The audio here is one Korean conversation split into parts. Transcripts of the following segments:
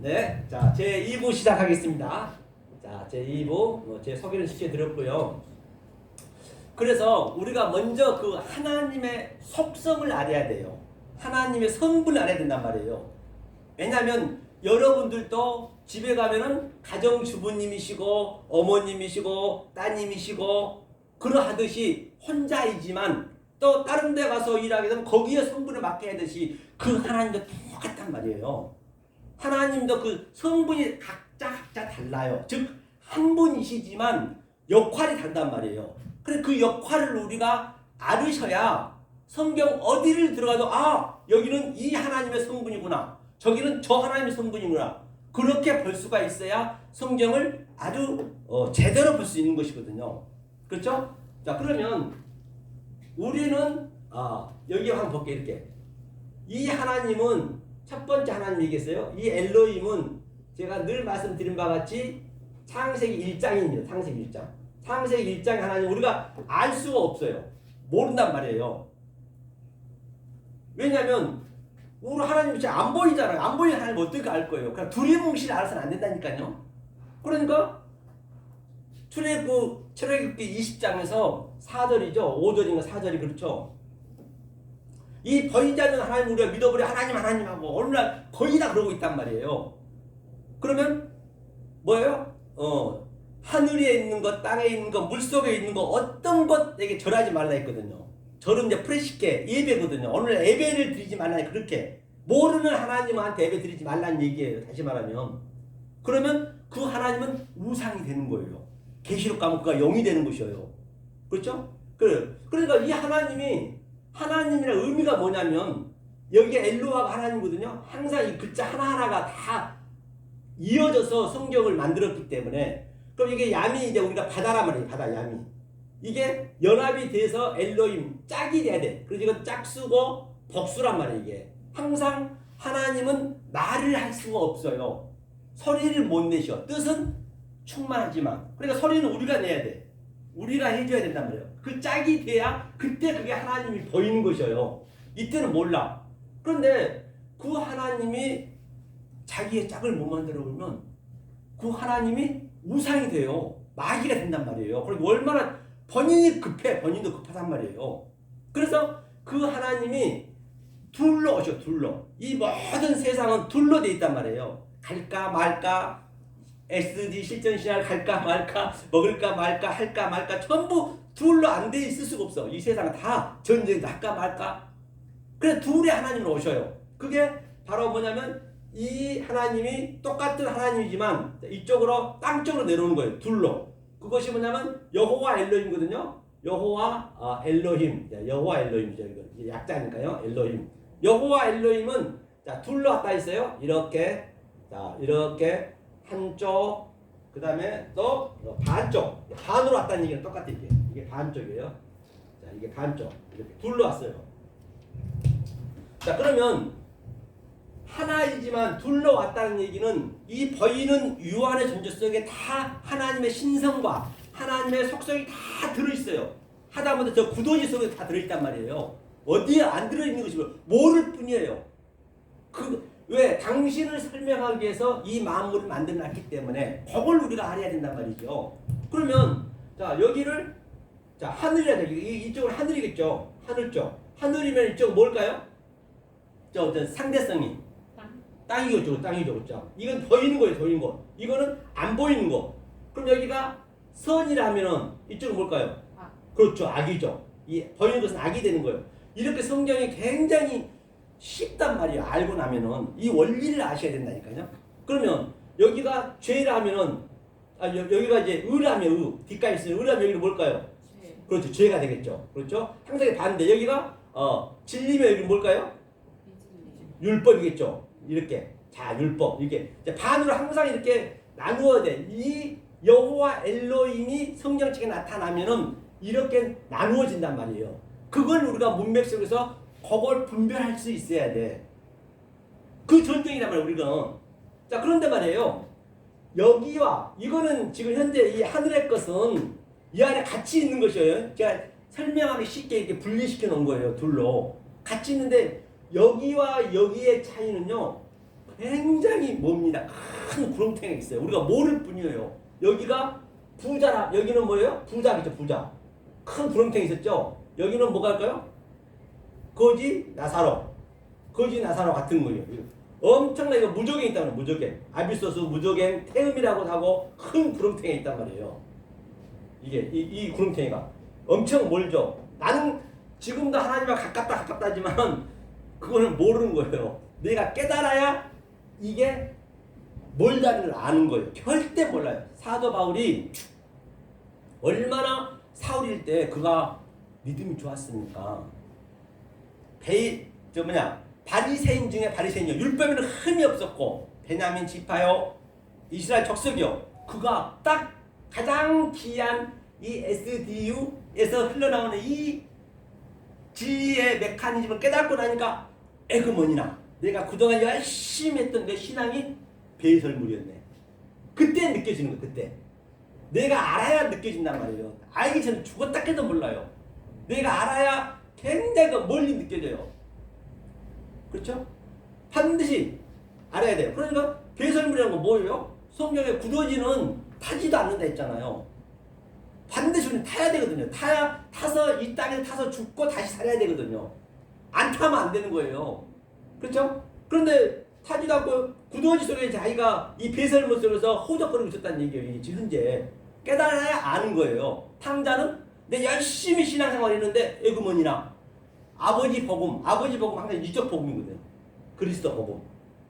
네, 자, 제 2부 시작하겠습니다. 자, 제 2부 제 소개를 시켜드렸고요. 그래서 우리가 먼저 그 하나님의 속성을 알아야 돼요. 하나님의 성분을 알아야 된단 말이에요. 왜냐하면 여러분들도 집에 가면은 가정주부님이시고 어머님이시고 따님이시고 그러하듯이 혼자이지만 또 다른 데 가서 일하게 되면 거기에 성분을 맡게 하듯이 그 하나님도 똑같단 말이에요. 하나님도 그 성분이 각자 달라요. 즉 한 분이시지만 역할이 다르단 말이에요. 그래서 그 역할을 우리가 알으셔야 성경 어디를 들어가도 여기는 이 하나님의 성분이구나, 저기는 저 하나님의 성분이구나, 그렇게 볼 수가 있어야 성경을 아주 제대로 볼 수 있는 것이거든요. 그렇죠? 자, 그러면 우리는 여기 한번 볼게요. 이렇게 이 하나님은 첫 번째 하나님 얘기했어요. 이 엘로힘은 제가 늘 말씀드린 바와 같이 창세기 1장입니다. 창세기 1장. 창세기 1장의 하나님 우리가 알 수가 없어요. 모른단 말이에요. 왜냐하면 우리 하나님이 진짜 안 보이잖아요. 안 보이는 하나님 어떻게 알 거예요? 그냥 두리뭉실 알아서는 안 된다니까요. 그러니까 출애굽기 20장에서 4절이죠. 5절인가 4절이 그렇죠. 이 보이지 않는 하나님 우리가 믿어버려 하나님하고 어느 날 거의 다 그러고 있단 말이에요. 그러면 뭐예요? 하늘에 있는 것, 땅에 있는 것, 물속에 있는 것 어떤 것에게 절하지 말라 했거든요. 절은 이제 프레시케 예배거든요. 오늘 예배를 드리지 말라, 그렇게 모르는 하나님한테 예배 드리지 말라는 얘기예요. 다시 말하면 그러면 그 하나님은 우상이 되는 거예요. 계시록 가면 그가 영이 되는 것이에요. 그렇죠? 그러니까 이 하나님이란 의미가 뭐냐면 여기에 엘로하가 하나님이거든요. 항상 이 글자 하나하나가 다 이어져서 성경을 만들었기 때문에, 그럼 이게 얌이 이제 우리가 바다란 말이에요. 바다 얌이. 이게 연합이 돼서 엘로힘 짝이 돼야 돼. 그래서 이건 짝수고 복수란 말이에요. 이게 항상 하나님은 말을 할 수가 없어요. 소리를 못 내셔. 뜻은 충만하지만, 그러니까 소리는 우리가 내야 돼. 우리가 해줘야 된단 말이에요. 그 짝이 돼야 그때 그게 하나님이 보이는 것이에요. 이때는 몰라. 그런데 그 하나님이 자기의 짝을 못 만들어 보면 그 하나님이 우상이 돼요. 마귀가 된단 말이에요. 그리고 얼마나 본인도 급하단 말이에요. 그래서 그 하나님이 둘로 오셔. 둘로. 이 모든 세상은 둘로 돼 있단 말이에요. 갈까 말까, SD 실전신학 갈까 말까, 먹을까 말까, 할까 말까, 전부 둘로 안 돼 있을 수가 없어. 이 세상은 다 전쟁도 할까 말까. 그래서 둘의 하나님으로 오셔요. 그게 바로 뭐냐면 이 하나님이 똑같은 하나님이지만 이쪽으로 땅 쪽으로 내려오는 거예요. 둘로. 그것이 뭐냐면 여호와 엘로힘이거든요. 여호와 엘로힘. 여호와 엘로힘이죠. 이거 약자니까요. 엘로힘. 여호와 엘로힘은 자 둘로 왔다 있어요. 이렇게. 자 이렇게 한쪽, 그 다음에 또 반쪽. 반으로 왔다는 얘기는 똑같아. 이게 반쪽이에요. 자 이게 반쪽. 이렇게 둘로 왔어요. 자 그러면 하나이지만 둘러 왔다는 얘기는 이 보이는 유한의 존재 속에 다 하나님의 신성과 하나님의 속성이 다 들어있어요. 하다못해 저 구더기 속에 다 들어있단 말이에요. 어디에 안 들어있는 것이 모를 뿐이에요. 왜? 당신을 설명하기 위해서 이 만물을 만들어놨기 때문에 그걸 우리가 알아야 된단 말이죠. 그러면 자 여기를 자 하늘이라 이쪽은 하늘이겠죠. 하늘 쪽. 하늘이면 이쪽은 뭘까요? 저 상대성이 땅이죠. 그렇죠. 이건 보이는 거예요. 보이는 거. 이거는 안 보이는 거. 그럼 여기가 선이라면은 이쪽은 뭘까요? 그렇죠. 악이죠. 이 보이는 것은 악이 되는 거예요. 이렇게 성경이 굉장히 쉽단 말이에요. 알고 나면은 이 원리를 아셔야 된다니까요. 그러면 여기가 죄라면은 여기가 이제 의라면 뒷가에 있으면 의라면 여기는 뭘까요? 죄. 그렇죠. 죄가 되겠죠. 그렇죠. 항상 반대. 여기가 진리면 여기는 뭘까요? 율법이겠죠. 이렇게 자 율법 이렇게 반으로 항상 이렇게 나누어야 돼. 이 여호와 엘로힘이 성경책에 나타나면은 이렇게 나누어진단 말이에요. 그걸 우리가 문맥 속에서 그걸 분별할 수 있어야 돼. 그 전쟁이란 말이에요. 우리는. 자 그런데 말이에요. 여기와 이거는 지금 현재 이 하늘의 것은 이 안에 같이 있는 것이에요. 제가 설명하기 쉽게 이렇게 분리시켜 놓은 거예요. 둘로 같이 있는데 여기와 여기의 차이는요 굉장히 멉니다. 큰 구렁텅이가 있어요. 우리가 모를 뿐이에요. 여기가 부자라, 여기는 뭐예요? 부자겠죠, 부자. 큰 구렁텅이 있었죠? 여기는 뭐가 할까요? 거지 나사로. 거지 나사로 같은 거예요. 엄청나게 무적행이 있다는 거예요. 무적행. 아비소스 무적행 태음이라고 하고 큰 구렁텅이가 있단 말이에요. 이게 이 구렁텅이가 엄청 멀죠. 나는 지금도 하나님과 가깝다 하지만 그거는 모르는 거예요. 내가 깨달아야 이게 멀다는 걸 아는 거예요. 절대 몰라요. 사도 바울이 얼마나 사울일 때 그가 믿음이 좋았습니까? 바리새인 중에 바리새인이요. 율법에는 흠이 없었고 베냐민 지파요, 이스라엘 족속이요. 그가 딱 가장 귀한 이 SDU에서 흘러나오는 이 지혜의 메커니즘을 깨닫고 나니까 에그머니나 내가 그동안 열심히 했던 내 신앙이 배설물이었네. 그때 느껴지는 거예요. 그때 내가 알아야 느껴진단 말이에요. 알기 전에 죽었다 해도 몰라요. 내가 알아야 굉장히 멀리 느껴져요. 그렇죠? 반드시 알아야 돼요. 그러니까 배설물이라는 건 뭐예요? 성경에 굳어지는 타지도 않는다 했잖아요. 반드시 우리는 타야 되거든요. 타서 이 땅에 타서 죽고 다시 살아야 되거든요. 안 타면 안 되는 거예요. 그렇죠? 그런데 타지도 않고 구더기 속에 자기가 이 배설물 속에서 호적거리고 있었다는 얘기예요. 지금 현재 깨달아야 아는 거예요. 탕자는 내 열심히 신앙생활 했는데 에그머니나 아버지 복음 항상 이적 복음이거든요. 그리스도 복음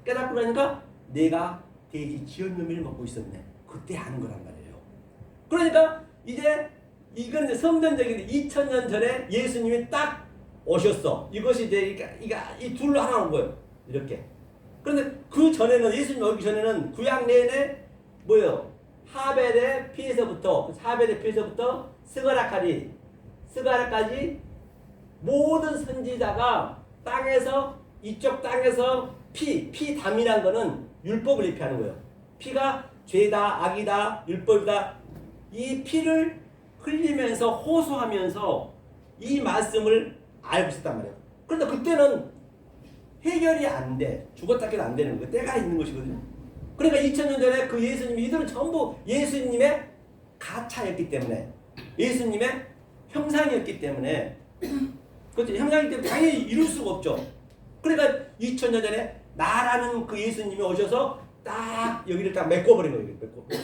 깨닫고 나니까 내가 돼지 지연놈이를 먹고 있었네. 그때 아는 거란 말이에요. 그러니까 이제 이건 성전적인 2000년 전에 예수님이 딱 오셨어. 이것이 이제 이 둘로 하나 온 거예요. 이렇게. 그런데 그 전에는 예수님 오기 전에는 구약 내내 뭐예요? 하벨의 피에서부터 스가랴까지 모든 선지자가 이쪽 땅에서 피담이란 거는 율법을 얘기하는 거예요. 피가 죄다, 악이다, 율법이다. 이 피를 흘리면서 호소하면서 이 말씀을 알고 있었단 말이에요. 그런데 그때는 해결이 안 돼. 죽었다 해도 안 되는 거예요. 때가 있는 것이거든요. 그러니까 2000년 전에 그 예수님이 이들은 전부 예수님의 가차였기 때문에, 예수님의 형상이었기 때문에, 그렇죠. 형상이기 때문에 당연히 이룰 수가 없죠. 그러니까 2000년 전에 나라는 그 예수님이 오셔서 딱 여기를 딱 메꿔버린 거예요.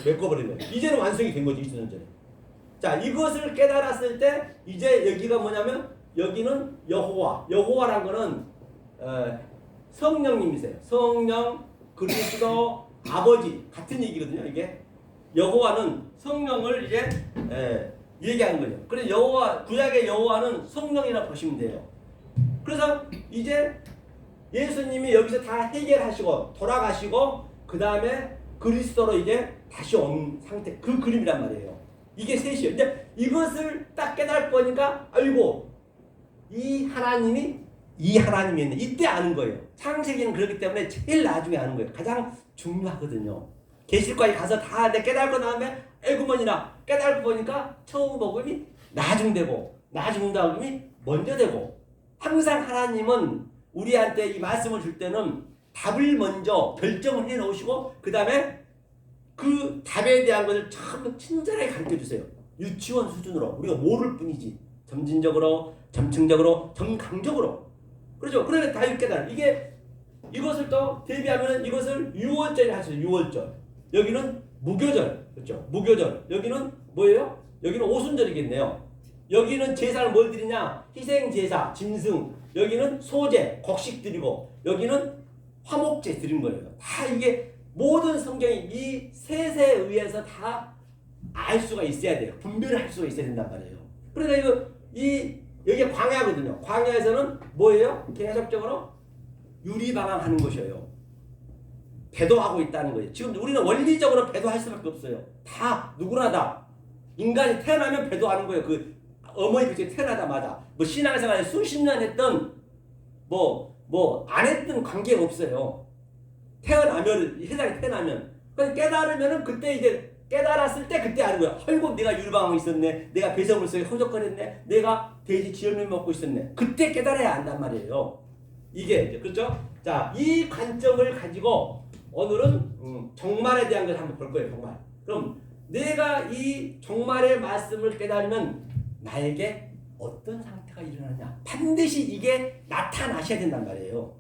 메꿔버린 거예요. 이제는 완성이 된 거죠. 2000년 전에. 자, 이것을 깨달았을 때 이제 여기가 뭐냐면 여기는 여호와란 거는 성령님이세요. 성령, 그리스도, 아버지 같은 얘기거든요. 이게 여호와는 성령을 이제 얘기하는 거죠. 그래서 여호와, 구약의 여호와는 성령이라고 보시면 돼요. 그래서 이제 예수님이 여기서 다 해결하시고 돌아가시고 그 다음에 그리스도로 이제 다시 온 상태, 그 그림이란 말이에요. 이게 셋이에요. 근데 이것을 딱 깨달을 거니까 아이고 이 하나님이었네. 이때 아는 거예요. 창세기는 그렇기 때문에 제일 나중에 아는 거예요. 가장 중요하거든요. 계시록까지 가서 다 깨달고 나면 에구먼이나 깨달고 보니까 처음 복음이 나중 되고 나중 복음이 먼저 되고, 항상 하나님은 우리한테 이 말씀을 줄 때는 답을 먼저 결정을 해 놓으시고 그 다음에 그 답에 대한 것을 참 친절하게 가르쳐 주세요. 유치원 수준으로 우리가 모를 뿐이지 점진적으로, 점층적으로, 점강적으로. 그렇죠. 그러니까 다 깨달아요. 이것을 또 대비하면 이것을 유월절에 하시죠. 유월절. 여기는 무교절. 그렇죠. 무교절. 여기는 뭐예요? 여기는 오순절이겠네요. 여기는 제사를 뭘 드리냐? 희생제사, 짐승. 여기는 소제, 곡식 드리고, 여기는 화목제 드린 거예요. 다 이게 모든 성경이 이 셋에 의해서 다 알 수가 있어야 돼요. 분별을 할 수가 있어야 된단 말이에요. 그러니까 여기가 광야거든요. 광야에서는 뭐예요? 계속적으로 유리방황하는 것이에요. 배도하고 있다는 거예요. 지금 우리는 원리적으로 배도할 수밖에 없어요. 다 누구나 다 인간이 태어나면 배도하는 거예요. 그 어머니 뱃속에 태어나자마자 뭐 신앙생활에 수십 년 했던 안 했던 관계가 없어요. 세상에 태어나면 그러니까 깨달으면은 그때 이제 깨달았을 때 그때 아는 거야. 아이고 내가 율방하고 있었네. 내가 배설물 속에 허적거렸네. 내가 돼지 지혈을 먹고 있었네. 그때 깨달아야 안단 말이에요. 이게 그렇죠? 자, 이 관점을 가지고 오늘은 종말에 대한 것을 한번 볼 거예요. 종말. 그럼 내가 이 종말의 말씀을 깨달으면 나에게 어떤 상태가 일어나냐? 반드시 이게 나타나셔야 된단 말이에요.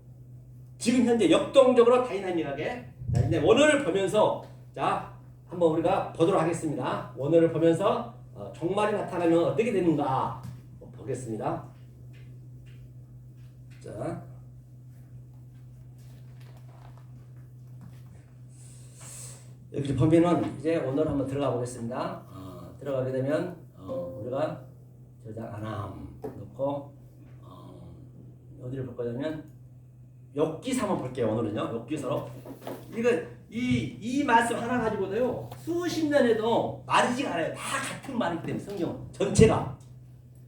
지금 현재 역동적으로 다이나믹하게. 자, 이제 원어를 보면서 자 한번 우리가 보도록 하겠습니다. 원어를 보면서 종말이 나타나면 어떻게 되는가 보겠습니다. 자, 여기 보면은 이제 원어를 한번 들어가 보겠습니다. 들어가게 되면 우리가 저장 안함 넣고 어디를 볼 거냐면 엽기서 한번 볼게요. 오늘은요. 엽기서로 이거 이 말씀 하나 가지고도요 수십 년에도 마르지가 않아요. 다 같은 말이기 때문에 성경 전체가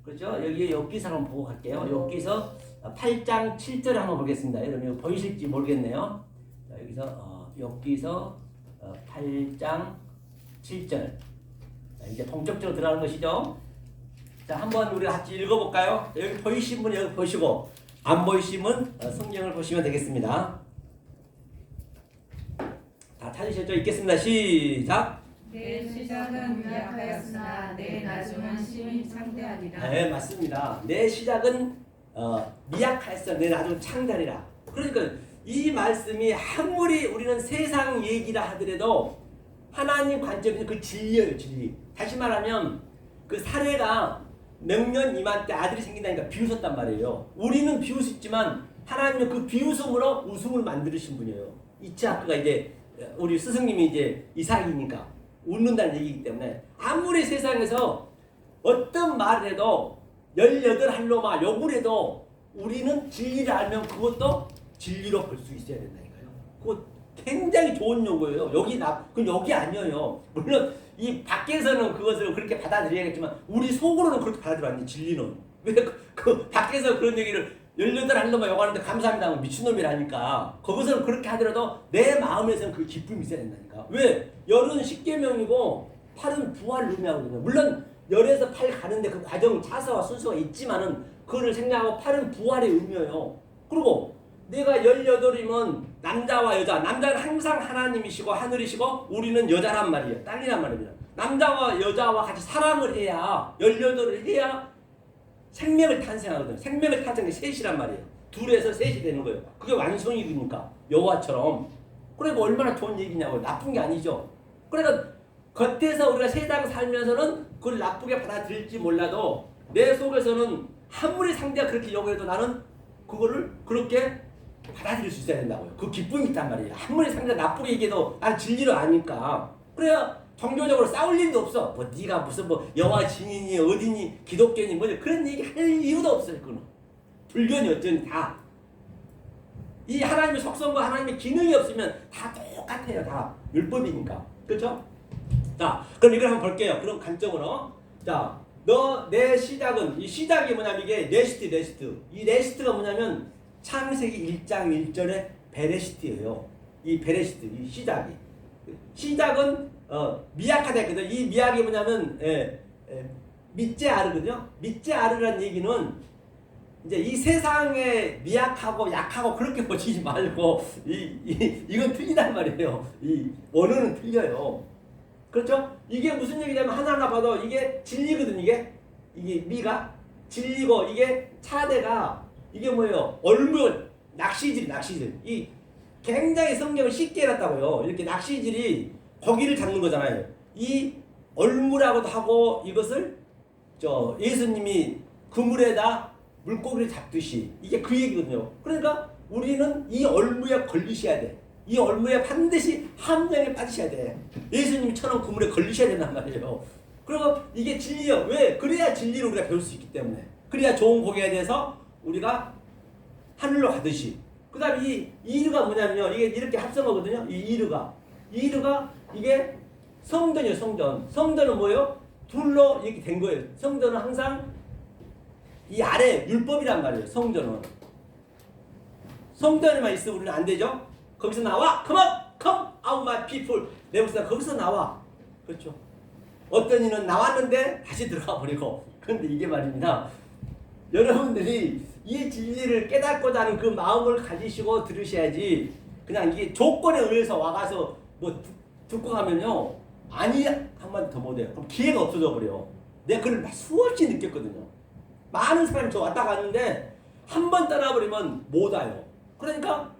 그렇죠. 여기에 엽기서 한번 보고 갈게요. 엽기서 8장 7절을 한번 보겠습니다. 여러분 보이실지 모르겠네요. 자, 여기서 엽기서 8장 7절. 자, 이제 본격적으로 들어가는 것이죠. 자, 한번 우리가 같이 읽어볼까요? 여기 보이신 분 여기 보시고 안 보이시면 성경을 보시면 되겠습니다. 다 찾으셨죠? 읽겠습니다. 시작. 내 시작은 미약하였으나 내 나중은 심히 창대하리라. 네, 맞습니다. 내 시작은 미약하였으나 내 나중은 창대하리라. 그러니까 이 말씀이 아무리 우리는 세상 얘기라 하더라도 하나님 관점에서 그 진리예요, 진리. 다시 말하면 그 사례가 명년 이맘때 아들이 생긴다니까 비웃었단 말이에요. 우리는 비웃었지만 하나님은 그 비웃음으로 웃음을 만드신 분이에요. 이츠하크가 이제 우리 스승님이 이제 이삭이니까 웃는다는 얘기이기 때문에 아무리 세상에서 어떤 말을 해도 18할로마 욕을 해도 우리는 진리를 알면 그것도 진리로 볼 수 있어야 된다니까요. 그거 굉장히 좋은 용어예요. 그럼 여기 아니에요. 물론 이 밖에서는 그것을 그렇게 받아들여야겠지만 우리 속으로는 그렇게 받아들여야 돼. 진리는. 왜 그 밖에서 그런 얘기를 18할로마 욕하는데 감사합니다 하면 미친놈이라니까. 거기서는 그렇게 하더라도 내 마음에서는 그 기쁨이 있어야 된다니까. 왜? 열은 십계명이고 팔은 부활을 의미하거든요. 물론 열에서 팔 가는데 그 과정 차서와 순서가 있지만은 그거를 생각하고 팔은 부활의 의미예요. 그리고 내가 18이면 남자와 여자, 남자는 항상 하나님이시고 하늘이시고 우리는 여자란 말이에요. 딸이란 말입니다. 남자와 여자와 같이 사랑을 해야 18을 해야 생명을 탄생하거든요. 생명을 탄생이 셋이란 말이에요. 둘에서 셋이 되는 거예요. 그게 완성이니까 여호와처럼. 그러니까 얼마나 좋은 얘기냐고요. 나쁜 게 아니죠. 그러니까 겉에서 우리가 세상 살면서는 그걸 나쁘게 받아들일지 몰라도 내 속에서는 아무리 상대가 그렇게 요구해도 나는 그거를 그렇게 받아들일 수 있어야 된다고요. 그 기쁨이 있단 말이에요. 아무리 상대가 나쁘게 얘기해도 난 진리를 아니까. 그래야 종교적으로 싸울 일도 없어. 뭐 네가 무슨 뭐 여호와 증인이 어디니 기독교니 뭐 그런 얘기 할 이유도 없어요. 그거는 불교니 어쩌니 다 이 하나님의 속성과 하나님의 기능이 없으면 다 똑같아요. 다 율법이니까. 그렇죠? 자, 그럼 이걸 한번 볼게요. 그런 관점으로. 자, 내 시작은 이 시작이 뭐냐면 이게 레시트. 이 레시트가 뭐냐면 창세기 1장 1절의 베레시트예요. 이 베레시트, 이 시작이. 시작은 미약하다 했거든요. 이 미약이 뭐냐면 밑제아르거든요. 밑제아르라는 얘기는 이제 이 세상에 미약하고 약하고 그렇게 보시지 말고 이건 틀리단 말이에요. 이 원어는 틀려요. 그렇죠? 이게 무슨 얘기냐면 하나하나 봐도 이게 진리거든. 이게 미가 진리고 이게 차대가 이게 뭐예요? 얼물 낚시질. 이 굉장히 성경을 쉽게 해놨다고요. 이렇게 낚시질이 고기를 잡는 거잖아요. 이 얼무라고도 하고 이것을 예수님이 그물에다 물고기를 잡듯이 이게 그 얘기거든요. 그러니까 우리는 이 얼무에 걸리셔야 돼. 이 얼무에 반드시 함정에 빠지셔야 돼. 예수님처럼 그물에 걸리셔야 된단 말이에요. 그리고 이게 진리요. 왜? 그래야 진리를 우리가 배울 수 있기 때문에. 그래야 좋은 고기에 대해서 우리가 하늘로 가듯이. 그 다음에 이 이르가 뭐냐면요. 이게 이렇게 합성어거든요. 이 이르가 이게 성전이에요. 성전은 뭐예요? 둘로 이렇게 된 거예요. 성전은 항상 이 아래 율법이란 말이에요. 성전에만 있으면 우리는 안 되죠. 거기서 나와. come out my people. 내 목사 거기서 나와. 그렇죠. 어떤 이는 나왔는데 다시 들어가 버리고. 그런데 이게 말입니다. 여러분들이 이 진리를 깨닫고자 하는 그 마음을 가지시고 들으셔야지 그냥 이게 조건에 의해서 와가서 뭐 듣고 가면요 아니 한마디 더 못해요. 그럼 기회가 없어져 버려. 내가 그걸 수없이 느꼈거든요. 많은 사람이 저 왔다 갔는데 한 번 떠나버리면 못 와요. 그러니까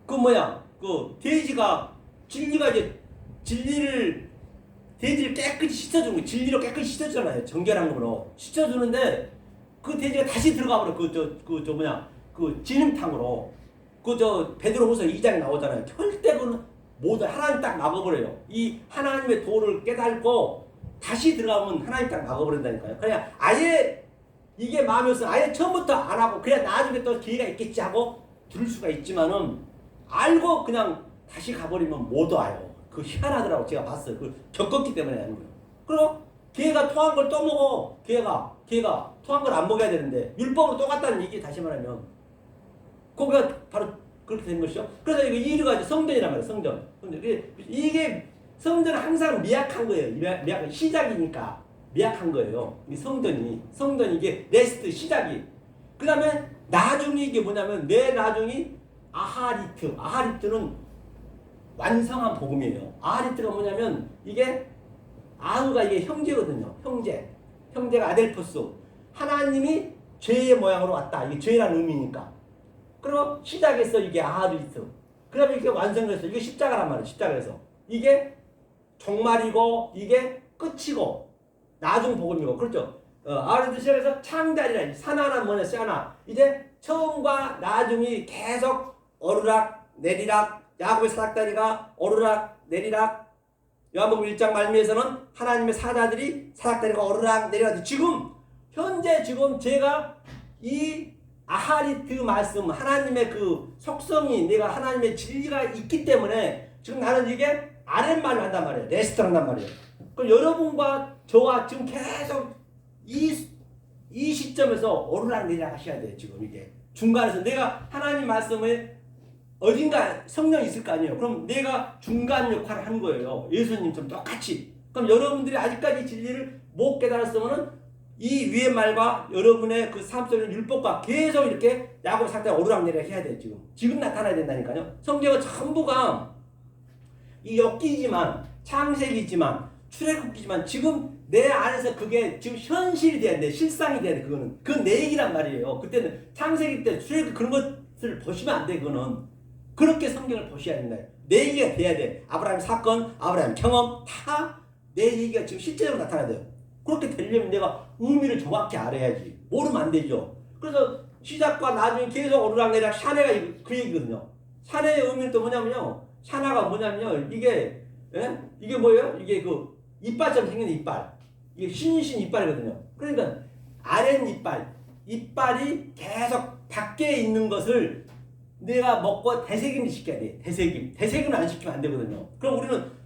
그 뭐야 그 돼지가 진리가 이제 돼지를 깨끗이 씻어주는 거예요. 진리로 깨끗이 씻어주잖아요. 정결한 거로 씻어주는데 그 돼지가 다시 들어가 버려. 그 진흙탕으로 베드로후서 2장에 나오잖아요. 절대 그는 모두 하나님 딱 막아버려요. 이 하나님의 도를 깨닫고 다시 들어가면 하나님 딱 막아버린다니까요. 그냥 아예 이게 마음이 없으면 아예 처음부터 안 하고 그냥 나중에 또 기회가 있겠지 하고 들을 수가 있지만은 알고 그냥 다시 가버리면 못 와요. 그 희한하더라고. 제가 봤어요. 그 겪었기 때문에 하는 거예요. 그리고 걔가 토한 걸 또 먹어. 걔가 토한 걸 안 먹어야 되는데 율법으로 똑같다는 얘기 다시 말하면 거기가 바로 그렇게 된 것이죠. 그래서 이거 이유가 이제 성전이란 말이에요. 성전. 이게 성전은 항상 미약한 거예요. 미약한 시작이니까 미약한 거예요. 이 성전이 이게 레스트 시작이. 그 다음에 나중에 이게 뭐냐면 내 나중이 아하리트는 완성한 복음이에요. 아하리트가 뭐냐면 이게 아우가 이게 형제거든요. 형제가 아델포스. 하나님이 죄의 모양으로 왔다. 이게 죄라는 의미니까. 그리고 시작해서 이게 아하리트. 그 다음에 이게 완성됐어. 이게 십자가란 말이에요. 십자가에서. 이게 종말이고 이게 끝이고 나중 복음이고 그렇죠. 아하리트 시작해서 창달이라 사나는 뭐냐 사나. 이제 처음과 나중이 계속 오르락 내리락 야곱의 사닥다리가 오르락 내리락 요한복음 1장 말미에서는 하나님의 사닥다리가 오르락 내리락 현재 제가 이 아하리트 말씀 하나님의 그 속성이 내가 하나님의 진리가 있기 때문에 지금 나는 이게 아랫말을 한단 말이에요. 레스트를 한단 말이에요. 그럼 여러분과 저와 지금 계속 이 시점에서 오르락 내리락 하셔야 돼요. 지금 이게 중간에서 내가 하나님 말씀을 어딘가 성령이 있을 거 아니에요. 그럼 내가 중간 역할을 하는 거예요. 예수님처럼 똑같이. 그럼 여러분들이 아직까지 진리를 못 깨달았으면은 이 위의 말과 여러분의 그 삶 속의 율법과 계속 이렇게 야곱 상태에 오르락내리락 해야 돼요. 지금 나타나야 된다니까요. 성경은 전부가 이 엽기지만 창세기지만 출애굽기지만 지금 내 안에서 그게 지금 현실이 돼야 돼. 실상이 돼야 돼. 그건 내 얘기란 말이에요. 그때는 창세기 때 출애굽 그런 것을 보시면 안 돼. 그거는 그렇게 성경을 보셔야 된다. 내 얘기가 돼야 돼. 아브라함 사건, 아브라함 경험 다 내 얘기가 지금 실제적으로 나타나야 돼요. 그렇게 되려면 내가 의미를 정확히 알아야지. 모르면 안 되죠. 그래서 시작과 나중에 계속 오르락내리락 샤네가 그 얘기거든요. 샤네의 의미는 또 뭐냐면요. 샤나가 뭐냐면요. 이게 뭐예요? 이게 그 이빨처럼 생긴 이빨. 이게 신신 이빨이거든요. 그러니까 이빨이 계속 밖에 있는 것을 내가 먹고 되새김을 시켜야 돼. 되새김을 안 시키면 안 되거든요. 그럼 우리는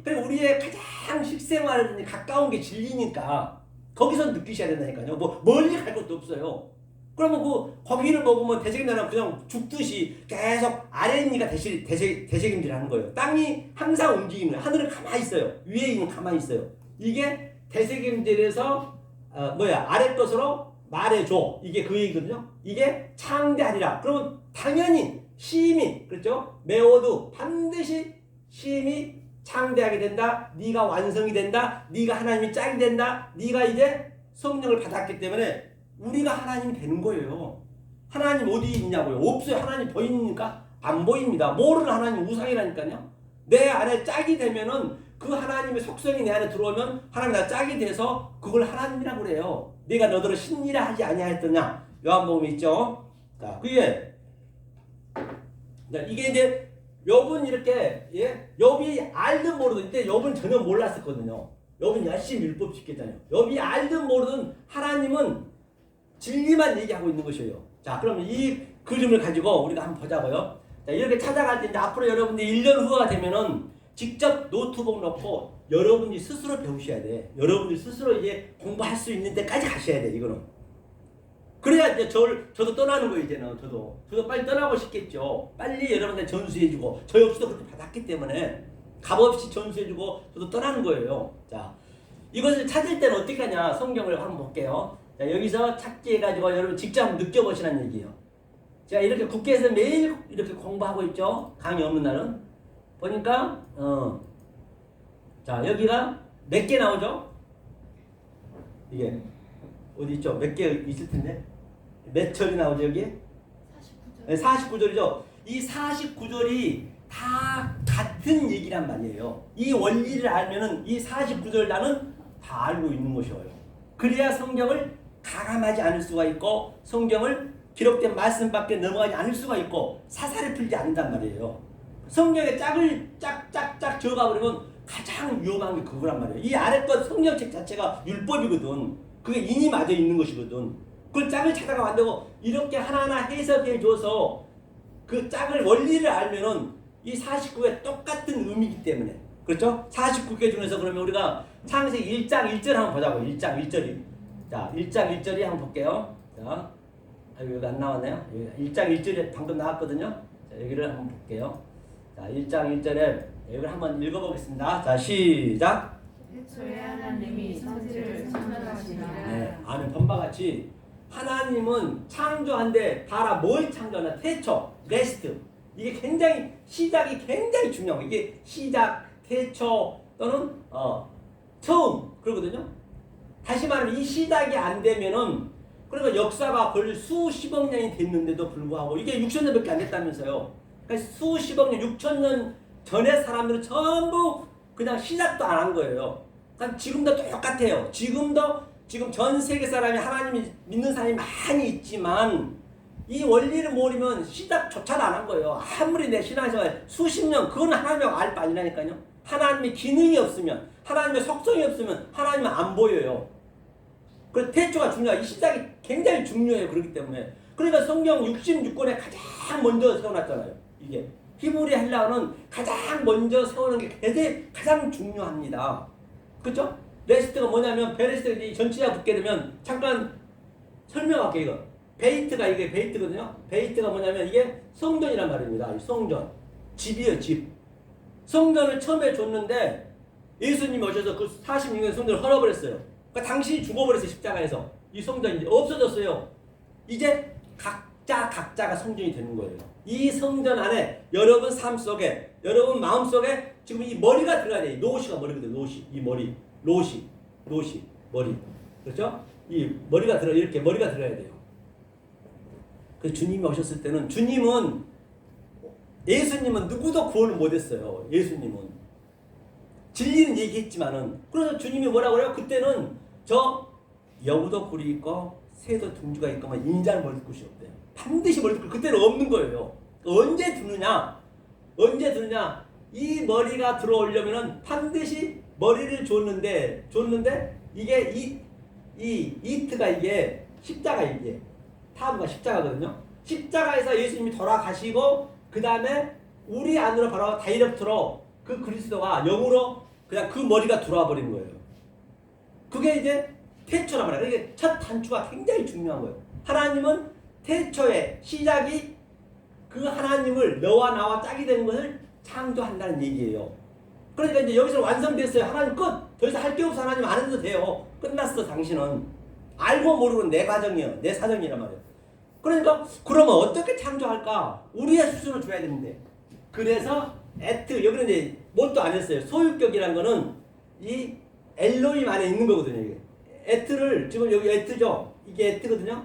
그러니까 우리의 가장 실생활에 가까운 게 진리니까 거기서 느끼셔야 된다니까요. 뭐 멀리 갈 것도 없어요. 그러면 거기를 먹으면 되새김나는 그냥 죽듯이 계속 아랫니가 되새김질 하는 거예요. 땅이 항상 움직이는 거예요. 하늘은 가만히 있어요. 위에 있는 가만히 있어요. 이게 되새김질에서 아랫 것으로 말해줘. 이게 그 얘기거든요. 이게 창대하리라. 그러면 당연히 시임이 그렇죠? 메오드 반드시 시임이 창대하게 된다. 네가 완성이 된다. 네가 하나님이 짝이 된다. 네가 이제 성령을 받았기 때문에 우리가 하나님이 되는 거예요. 하나님 어디 있냐고요? 없어요. 하나님 보입니까? 안 보입니다. 모르는 하나님 우상이라니까요. 내 안에 짝이 되면은 그 하나님의 속성이 내 안에 들어오면 하나님 나 짝이 돼서 그걸 하나님이라고 그래요. 내가 너더러 신이라 하지 아니하였더냐. 요한복음에 있죠. 자, 이게 이제 욥은 이렇게 욥이 알든 모르든 이때 욥은 전혀 몰랐었거든요. 욥은 열심히 율법 지켰잖아요. 욥이 알든 모르든 하나님은 진리만 얘기하고 있는 것이에요. 자, 그러면 이 그림을 가지고 우리가 한번 보자고요. 자, 이렇게 찾아갈 때 이제 앞으로 여러분들이 1년 후가 되면은 직접 노트북 넣고 여러분이 스스로 배우셔야 돼. 여러분이 스스로 이제 공부할 수 있는 데까지 가셔야 돼. 이거는. 그래야 이제 저도 떠나는 거예요. 이제는 저도 빨리 떠나고 싶겠죠. 빨리 여러분들 전수해주고 저희 없이도 그렇게 받았기 때문에 값없이 전수해주고 저도 떠나는 거예요. 자, 이것을 찾을 때는 어떻게 하냐? 성경을 한번 볼게요. 자, 여기서 찾기 해가지고 여러분 직접 한번 느껴보시라는 얘기예요. 제가 이렇게 국회에서 매일 이렇게 공부하고 있죠. 강의 없는 날은. 보니까 자, 여기가 몇 개 나오죠? 이게 어디 있죠? 몇 개 있을 텐데. 몇 절이 나오죠, 여기? 49절. 네, 49절이죠. 이 49절이 다 같은 얘기란 말이에요. 이 원리를 알면은 이 49절 나는 다 알고 있는 것이에요. 그래야 성경을 가감하지 않을 수가 있고 성경을 기록된 말씀밖에 넘어가지 않을 수가 있고 사사를 풀지 않는단 말이에요. 성경에 짝을 짝짝짝 적어가 버리면 가장 위험한 게 그거란 말이에요. 이 아래 것 성경책 자체가 율법이거든. 그게 인이 맞아 있는 것이거든. 그걸 짝을 찾아가면 안 되고 이렇게 하나하나 해석해 줘서 그 짝을 원리를 알면은 이 49에 똑같은 의미이기 때문에 그렇죠? 49개 중에서 그러면 우리가 창세기 1장 1절 한번 보자고. 1장 1절이 자 1장 1절이 한번 볼게요. 자 여기 안 나왔네요. 1장 1절에 방금 나왔거든요. 자, 여기를 한번 볼게요. 자 1장 1절에 여기를 한번 읽어보겠습니다. 자 시작. 태초에 하나님이 천지를 창조하시니라. 네, 아는 번바 같이 하나님은 창조한데 봐라 뭘 창조하나 태초, 레스트 이게 굉장히 시작이 굉장히 중요한 거예요. 이게 시작, 태초 또는 처음 그러거든요. 다시 말하면 이 시작이 안 되면은 그러니까 역사가 거의 수십억 년이 됐는데도 불구하고 이게 6천 년밖에 안 됐다면서요. 그러니까 수십억 년, 6천 년 전에 사람들은 전부 그냥 시작도 안 한 거예요. 그러니까 지금도 똑같아요. 지금 전 세계 사람이 하나님이 믿는 사람이 많이 있지만 이 원리를 모르면 시작조차도 안 한 거예요. 아무리 내 신앙생활 수십 년 그건 하나님하고 알 바 아니라니까요. 하나님의 기능이 없으면 하나님의 속성이 없으면 하나님은 안 보여요. 그래서 태초가 중요해요. 이 시작이 굉장히 중요해요. 그렇기 때문에 그러니까 성경 66권에 가장 먼저 세워놨잖아요. 이게 히브리 헬라어는 가장 먼저 세우는 게 가장 중요합니다. 그렇죠? 레스트가 뭐냐면 베레스트가 전치사 붙게 되면 잠깐 설명할게요. 이거 베이트가 이게 베이트거든요. 베이트가 뭐냐면 이게 성전이란 말입니다. 이 성전 집이에요. 집. 성전을 처음에 줬는데 예수님이 오셔서 그 46년 성전을 헐어버렸어요. 그러니까 당신이 죽어버렸어요. 십자가에서. 이 성전이 이제 없어졌어요. 이제 각자가 성전이 되는 거예요. 이 성전 안에 여러분 삶 속에 여러분 마음 속에 지금 이 머리가 들어가야 돼요. 노시가 머리거든요. 노시. 이 머리. 노시 머리 그렇죠? 이 머리가 이렇게 머리가 들어야 돼요. 그 주님이 오셨을 때는 예수님은 누구도 구원을 못했어요. 예수님은 진리는 얘기했지만은 그래서 주님이 뭐라고 그래요? 그때는 저 여우도 굴이 있고 새도 둥지가 있고만 인자는 머리 둘 곳이 없대요. 반드시 머리 둘 그때는 없는 거예요. 언제 드느냐? 이 머리가 들어오려면은 반드시 머리를 줬는데 이게 이트가 이게 십자가 이게 타부가 십자가거든요. 십자가에서 예수님이 돌아가시고 그 다음에 우리 안으로 바로 다이렉트로 그 그리스도가 영으로 그냥 그 머리가 들어와 버린 거예요. 그게 이제 태초란 말이에요. 이게 첫 단추가 굉장히 중요한 거예요. 하나님은 태초의 시작이 그 하나님을 너와 나와 짝이 된 것을 창조한다는 얘기예요. 그러니까 이제 여기서 완성됐어요. 하나님 끝. 더 이상 할 게 없어. 하나님 안 해도 돼요. 끝났어. 당신은. 알고 모르고 내 가정이에요. 내 사정이란 말이에요. 그러니까 그러면 어떻게 창조할까? 우리의 수준을 줘야 되는데. 그래서 여기는 이제 뭣도 안 했어요. 소유격이란 거는 이 엘로힘 안에 있는 거거든요. 이게. 에트를 지금 여기 에트죠. 이게 에트거든요.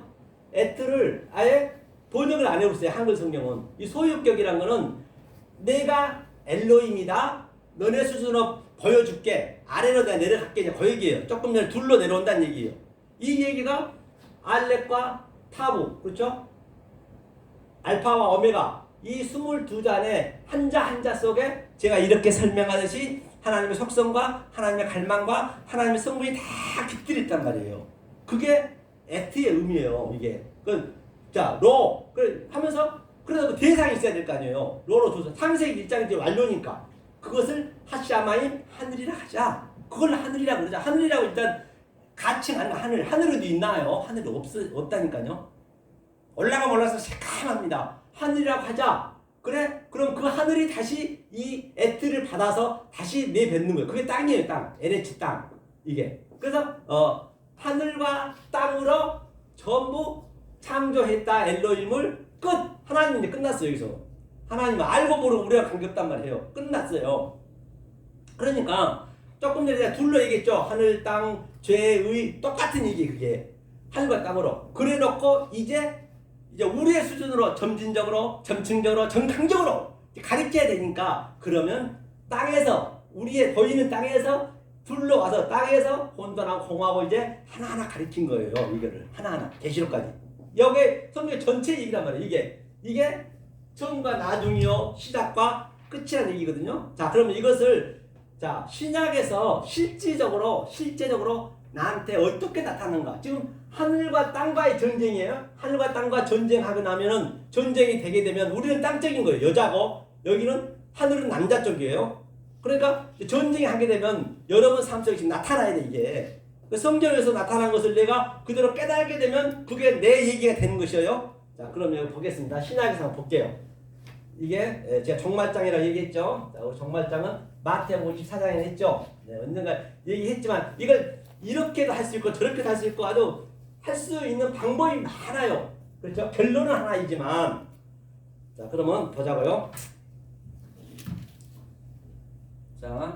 에트를 아예 번역을 안 해버렸어요. 한글 성경은. 이 소유격이란 거는 내가 엘로힘이다. 너네 수준으로 보여줄게. 아래로 내가 내려갈게. 그 얘기예요. 조금 전에 둘로 내려온다는 얘기예요. 이 얘기가 알렉과 타부, 그렇죠? 알파와 오메가 이 22잔의 한자 속에 제가 이렇게 설명하듯이 하나님의 속성과 하나님의 갈망과 하나님의 성분이 다 깃들어 있단 말이에요. 그게 에트의 의미예요. 이게 자, 하면서 그래서 그 대상이 있어야 될 거 아니에요. 로로 줘서 창세기 1장이 이제 완료니까 그것을 하샤마임 하늘이라 하자. 그걸 하늘이라 그러자. 하늘이라고 일단 가칭하는 하늘에도 있나요? 하늘이 없다니까요. 올라가면 올라서 새까맣니다. 하늘이라고 하자. 그래? 그럼 그 하늘이 다시 이 에트를 받아서 다시 내뱉는 거예요. 그게 땅이에요, 땅. LH 땅. 이게. 그래서 하늘과 땅으로 전부 창조했다. 엘로힘을 끝. 하나님인데 끝났어요. 여기서 하나님 알고 모르고 우리가 관계없단 말이에요. 끝났어요. 그러니까 조금 전에 내가 둘로 얘기했죠. 하늘, 땅, 죄의 똑같은 얘기 그게 하늘과 땅으로. 그래놓고 이제 우리의 수준으로 점진적으로, 점층적으로, 정상적으로 가르쳐야 되니까 그러면 땅에서 우리의 보이는 땅에서 둘러 와서 땅에서 혼돈하고 공하고 이제 하나하나 가르친 거예요. 이거를 하나하나 계시록까지. 여기 성경 전체 얘기란 말이에요. 이게 처음과 나중이요 시작과 끝이라는 얘기거든요. 자, 그러면 이것을 자 신약에서 실제적으로 나한테 어떻게 나타나는가? 지금 하늘과 땅과의 전쟁이에요. 하늘과 땅과 전쟁하고 나면은 전쟁이 되게 되면 우리는 땅적인 거예요. 여자고 여기는 하늘은 남자 쪽이에요. 그러니까 전쟁이 하게 되면 여러분 삶 속에 지금 나타나야 돼 이게. 성경에서 나타난 것을 내가 그대로 깨달게 되면 그게 내 얘기가 되는 것이에요. 자, 그럼 여기 보겠습니다. 신약에서 한번 볼게요. 이게 제가 종말장이라고 얘기했죠. 자, 우리 종말장은 마태복음 24장에 했죠. 네, 언젠가 얘기했지만 이걸 이렇게도 할 수 있고 저렇게도 할 수 있고 아주 할 수 있는 방법이 많아요. 그렇죠? 결론은 하나이지만 자, 그러면 보자고요. 자,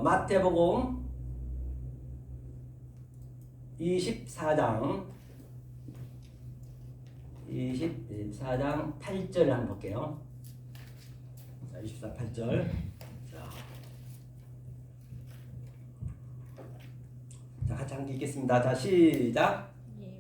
마태복음 24장 8절을 한번 볼게요. 자, 24, 8절. 자, 같이 함께 읽겠습니다. 자, 시작.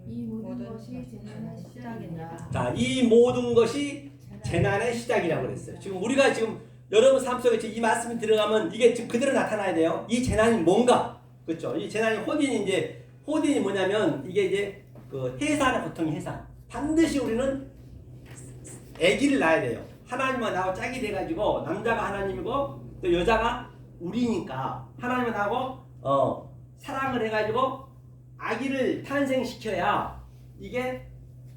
이 모든 것이 재난의 시작이다. 자, 이 모든 것이 재난의 시작이라고 그랬어요. 지금 우리가 지금 여러분 삶 속에 이 말씀이 들어가면 이게 지금 그대로 나타나야 돼요. 이 재난이 뭔가, 그렇죠? 이 재난이 호딘이 뭐냐면 이게 이제 그 해산의 고통이 해산. 반드시 우리는 아기를 낳아야 돼요. 하나님과 나하고 짝이 돼가지고 남자가 하나님이고 또 여자가 우리니까 하나님과 나하고 사랑을 해가지고 아기를 탄생시켜야 이게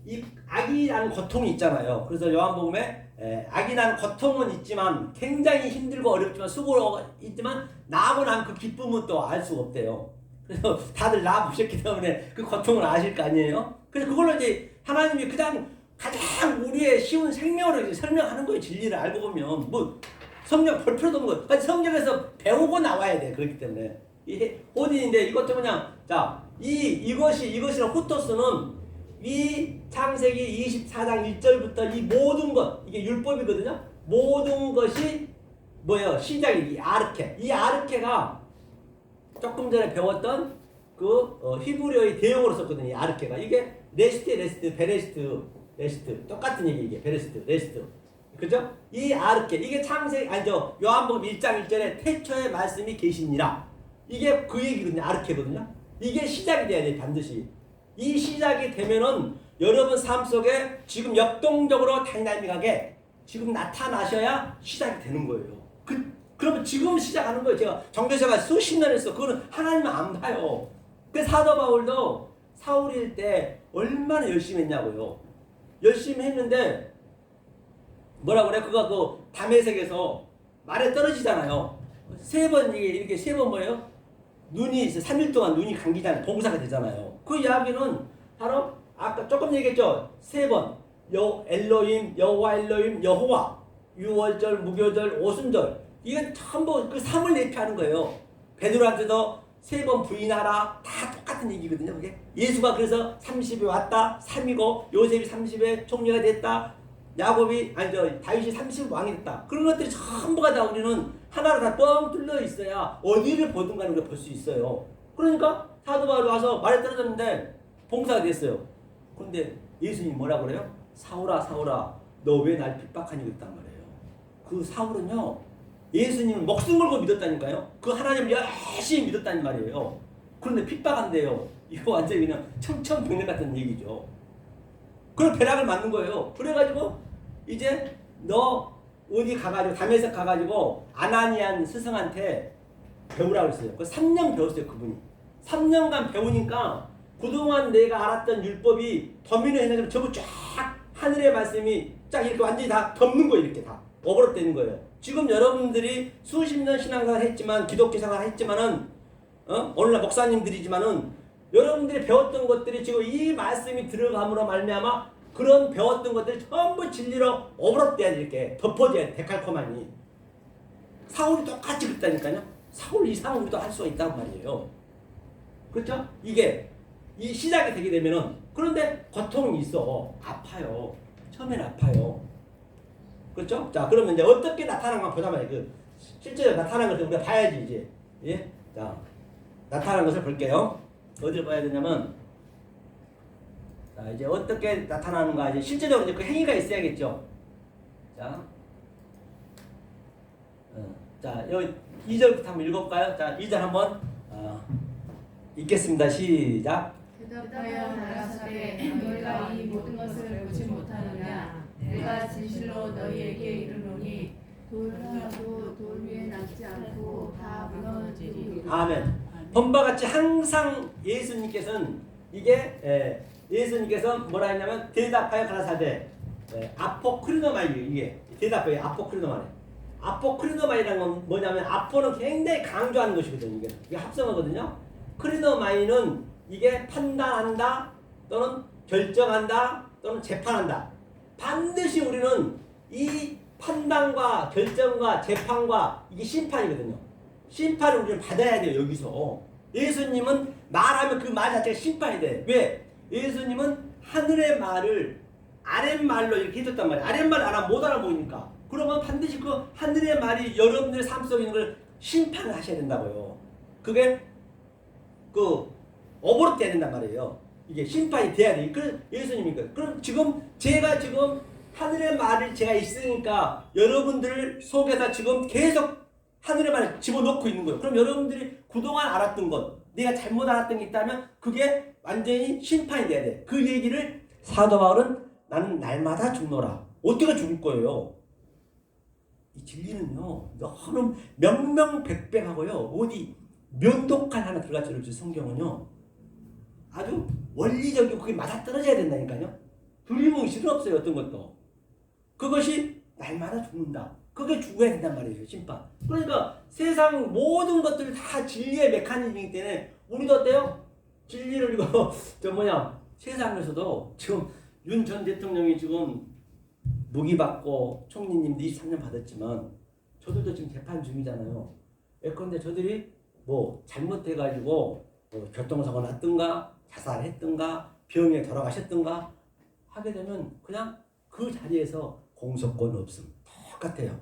이 아기라는 고통이 있잖아요. 그래서 요한복음에 아기 낳는 고통은 있지만 굉장히 힘들고 어렵지만 수고가 있지만 낳고 난 그 기쁨은 또 알 수가 없대요. 그래서 다들 낳아보셨기 때문에 그 고통을 아실 거 아니에요. 그래서 그걸로 이제 하나님이 가장 우리의 쉬운 생명으로 이제 설명하는 거예요. 진리를 알고 보면 뭐 성경 볼 필요도 없는 거. 성경에서 배우고 나와야 돼. 그렇기 때문에 이 호딘인데 이것도 그냥 자 이것이랑 후토스는 이 창세기 24장 1절부터 이 모든 것 이게 율법이거든요. 모든 것이 뭐예요? 시작이 이 아르케. 이 아르케가 조금 전에 배웠던 그 히브리어의 대용어로 썼거든요. 이 아르케가 이게 레스트, 베레스트, 레스트 똑같은 얘기 이게 베레스트, 레스트. 그죠? 이 아르케 이게 요한복음 1장 1절에 태초의 말씀이 계시니라. 이게 그 얘기거든요. 아르케거든요. 이게 시작이 돼야 돼 반드시. 이 시작이 되면은 여러분 삶 속에 지금 역동적으로 다이나믹하게 지금 나타나셔야 시작이 되는 거예요. 그러면 지금 시작하는 거예요. 제가 정교사가 수십 년 했어. 그거는 하나님은 안 봐요. 그 사도 바울도 사울일 때 얼마나 열심히 했냐고요. 열심히 했는데 뭐라 그래? 그가 그 다메섹에서 말에 떨어지잖아요. 세 번 이렇게 세 번 뭐예요? 눈이 3일 동안 눈이 감기잖아요. 봉사가 되잖아요. 그 이야기는 바로 아까 조금 얘기했죠. 세 번 엘로힘, 여호와 엘로힘, 여호와 유월절, 무교절, 오순절 이건 전부 그 3을 내피하는 거예요. 베드로한테도 3번 부인하라 다 똑같은 얘기거든요. 그게 예수가 그래서 30에 왔다 3이고 요셉이 30에 총리가 됐다. 다윗이 30 왕이 됐다. 그런 것들이 전부가 다 우리는 하나로 다 뻥 뚫려 있어야 어디를 보든 간에 우리가 볼 수 있어요. 그러니까 사도 바울이 와서 말에 떨어졌는데 봉사가 됐어요. 그런데 예수님이 뭐라 그래요? 사울아 사울아 너 왜 날 핍박하니 그랬단 말이에요. 그 사울은요 예수님을 목숨 걸고 믿었다니까요. 그 하나님을 열심히 믿었다는 말이에요. 그런데 핍박한대요. 이거 완전히 그냥 청천벽력 같은 얘기죠. 그런 벼락을 맞는 거예요. 그래가지고 이제 너 어디 가가지고 다메섹 가가지고 아나니안 스승한테 배우라고 했어요. 그 3년 배웠어요. 그분이 3년간 배우니까 그동안 내가 알았던 율법이 더미는 했는데 전부 쫙 하늘의 말씀이 쫙 이렇게 완전히 다 덮는 거예요. 이렇게 다 오버랩되는 거예요. 지금 여러분들이 수십 년 신앙생활 했지만 기독교 생활 했지만은 오늘날 목사님들이지만은 여러분들이 배웠던 것들이 지금 이 말씀이 들어감으로 말미암아 그런 배웠던 것들이 전부 진리로 오버랩돼야 이렇게 덮어져야 돼, 데칼코마니. 사울이 똑같이 그랬다니까요. 사울 이상 우리도 할 수가 있단 말이에요. 그렇죠? 이게 이 시작이 되게 되면은 그런데 고통이 있어. 아파요. 처음에는 아파요. 그렇죠? 자, 그러면 이제 어떻게 나타나는가 보자 말이에요. 그 실제로 나타나는 것을 우리가 봐야지 이제. 예? 자, 나타나는 것을 볼게요. 어디를 봐야 되냐면, 자, 이제 어떻게 나타나는가 이제 실제적으로 이제 그 행위가 있어야겠죠. 자, 자, 여기 2절부터 한번 읽어볼까요? 자, 2절 한번 읽겠습니다. 시작. 대답하여 가라사대 너희가 이 모든 것을 보지 못하느냐 내가 진실로 너희에게 이르노니 돌하나도 돌 위에 남지 않고 다 무너지리라. 아멘. 본바 같이 항상 예수님께서는 이게 예수님께서 뭐라 했냐면 대답하여 가라사대 아포크리노마이에요. 이게 대답하여 아포크리노마이. 아포크리노마이라는 건 뭐냐면 아포는 굉장히 강조하는 것이거든요. 이게 합성어거든요. 크리노마이는 이게 판단한다 또는 결정한다 또는 재판한다. 반드시 우리는 이 판단과 결정과 재판과 이게 심판이거든요. 심판을 우리는 받아야 돼요. 여기서 예수님은 말하면 그 말 자체가 심판이 돼. 왜? 예수님은 하늘의 말을 아랫말로 이렇게 해줬단 말이에요. 아랫말 못 알아보니까. 그러면 반드시 그 하늘의 말이 여러분들의 삶 속에 있는 걸 심판을 하셔야 된다고요. 그게 그 오버랩 돼야 된단 말이에요. 이게 심판이 돼야 돼. 그래서 예수님이니까. 그럼 제가 지금 하늘의 말을 제가 있으니까 여러분들 속에다 지금 계속 하늘의 말을 집어넣고 있는 거예요. 그럼 여러분들이 그동안 알았던 것, 내가 잘못 알았던 게 있다면 그게 완전히 심판이 돼야 돼. 그 얘기를 사도 바울은 나는 날마다 죽노라. 어떻게 죽을 거예요? 이 진리는요, 너무 명명백백하고요. 어디 면도칼 하나 들어갈 줄 알지. 성경은요. 아주 원리적이고 그게 맞아떨어져야 된다니까요. 두리뭉실은 없어요. 어떤 것도. 그것이 날마다 죽는다. 그게 죽어야 된단 말이에요. 심판. 그러니까 세상 모든 것들이 다 진리의 메커니즘이기 때문에 우리도 어때요? 진리를 이거 세상에서도 지금 윤 전 대통령이 지금 무기 받고 총리님도 23년 받았지만 저들도 지금 재판 중이잖아요. 그런데 저들이 뭐 잘못해가지고 교통사고 났든가 자살했든가 병에 돌아가셨든가 하게 되면 그냥 그 자리에서 공소권 없음. 똑같아요.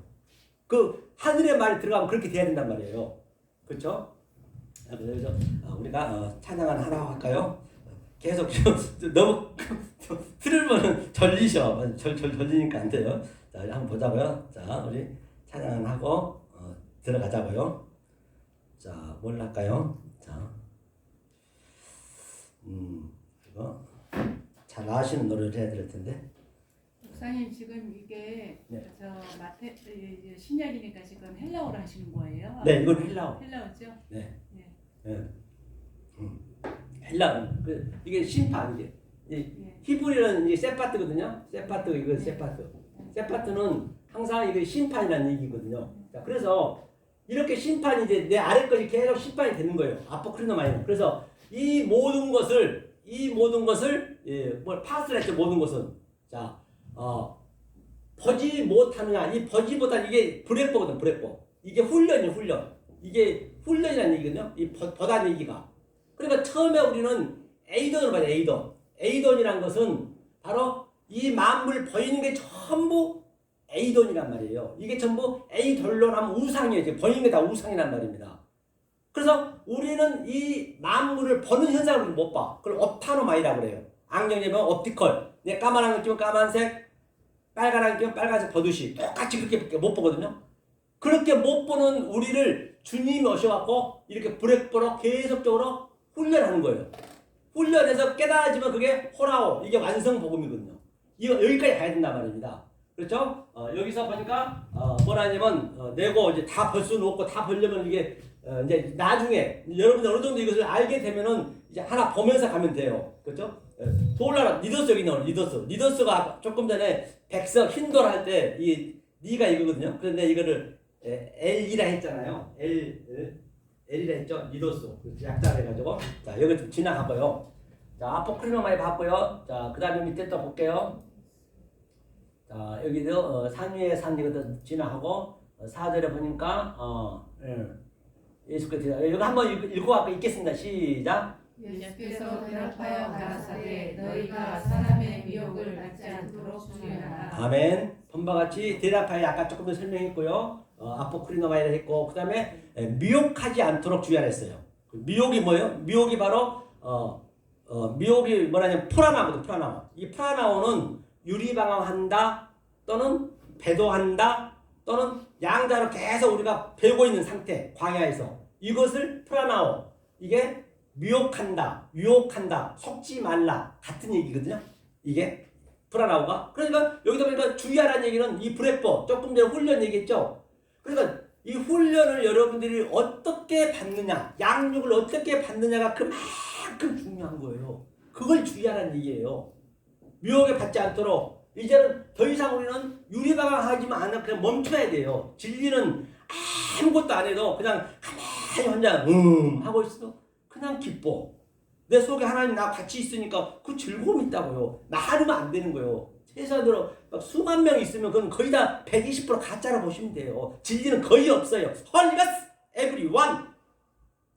그 하늘의 말이 들어가면 그렇게 돼야 된단 말이에요. 그렇죠? 그래서 우리가 찬양을 하나 할까요? 계속 너무 틀으면 절리셔. 절리니까 안 돼요. 자, 한번 보자고요. 자, 우리 찬양을 하고 들어가자고요. 자, 뭘 할까요? 자, 이거 잘 아시는 노래를 해야 될 텐데. 목사님 지금 이게 네. 신약이니까 지금 헬라어로 하시는 거예요? 네, 이건 헬라어. 헬라어죠? 네. 네. 네. 헬라어. 이게 심판 이게. 네. 히브리어는 이게 세파트거든요. 세파트 이거 세파트. 세파트는 항상 이게 심판이라는 얘기거든요. 자, 그래서 이렇게 심판이 이제 내 아래 것이 계속 심판이 되는 거예요. 아포크리노마이는. 그래서 이 모든 것을 뭘 파스를 했죠. 모든 것은. 자, 버지 못하느냐. 이 버지 못한 이게 브레포거든. 브레포. 이게 훈련이에요. 훈련. 이게 훈련이라는 얘기거든요. 이 버단 얘기가. 그러니까 처음에 우리는 에이돈으로 봐요. 에이돈. 에이돈이란 것은 바로 이 만물 버리는 게 전부 에이돈이란 말이에요. 이게 전부 에이돌로라면 우상이에요. 지금 버리는 게 다 우상이란 말입니다. 그래서 우리는 이 만물을 버는 현상을 못 봐. 그걸 옵타노마이라고 그래요. 안경에 보면 옵티컬. 내 까만 안경 끼면 까만색, 빨간 안경 끼면 빨간색 버듯이 똑같이 그렇게 못 보거든요. 그렇게 못 보는 우리를 주님이 오셔갖고 이렇게 브렉보로 계속적으로 훈련하는 거예요. 훈련해서 깨달아지면 그게 호라오, 이게 완성복음이거든요. 이거 여기까지 가야 된단 말입니다. 그렇죠? 여기서 보니까 뭐라 하냐면 내고 이제 다 벌 수는 없고 다 벌려면 이게 이제 나중에 여러분들 어느 정도 이것을 알게 되면은 이제 하나 보면서 가면 돼요. 그렇죠? 도울라라 리더스 여기 나오는 리더스가 조금 전에 백석 흰돌 할 때 이 니가 이거거든요. 그런데 이거를 L이라 했잖아요. L이라 했죠. 리도스. 약자로 해가지고. 자, 여기 좀 지나가고요. 자, 아포크리노마에 봤고요. 자, 그 다음에 밑에 또 볼게요. 자, 여기도 산 위에 산 이것도 지나가고 4절에 보니까 예수께서 여기 한번 읽고 읽겠습니다. 시작. 예수께서 대답하여 가라사대 너희가 사람의 미혹을 받지 않도록 주의하라. 아멘. 본바 같이 대답하여 아까 조금 더 설명했고요. 아포크리노마이라 했고 그 다음에 미혹하지 않도록 주의하라 했어요. 미혹이 뭐예요? 미혹이 바로 미혹이 뭐냐면 프라나오거든. 프라나오. 이 프라나오는 유리방황한다 또는 배도한다 또는 양자로 계속 우리가 배고 있는 상태 광야에서 이것을 프라나오 이게 미혹한다 유혹한다 속지 말라 같은 얘기거든요. 이게 프라나오가 그러니까 여기다 보니까 주의하라는 얘기는 이 브레퍼 조금 전에 훈련 얘기했죠. 그러니까 이 훈련을 여러분들이 어떻게 받느냐 양육을 어떻게 받느냐가 그만큼 중요한 거예요. 그걸 주의하라는 얘기예요. 미혹에 받지 않도록 이제는 더 이상 우리는 유리방황하지만 않아 그냥 멈춰야 돼요. 진리는 아무것도 안 해도 그냥 가만히 혼자 하고 있어도 그냥 기뻐. 내 속에 하나님 나와 같이 있으니까 그 즐거움이 있다고요. 나누면 안 되는 거예요. 세상으로 막 수만 명 있으면 그건 거의 다 120% 가짜라 보시면 돼요. 진리는 거의 없어요. 헐리가스 everyone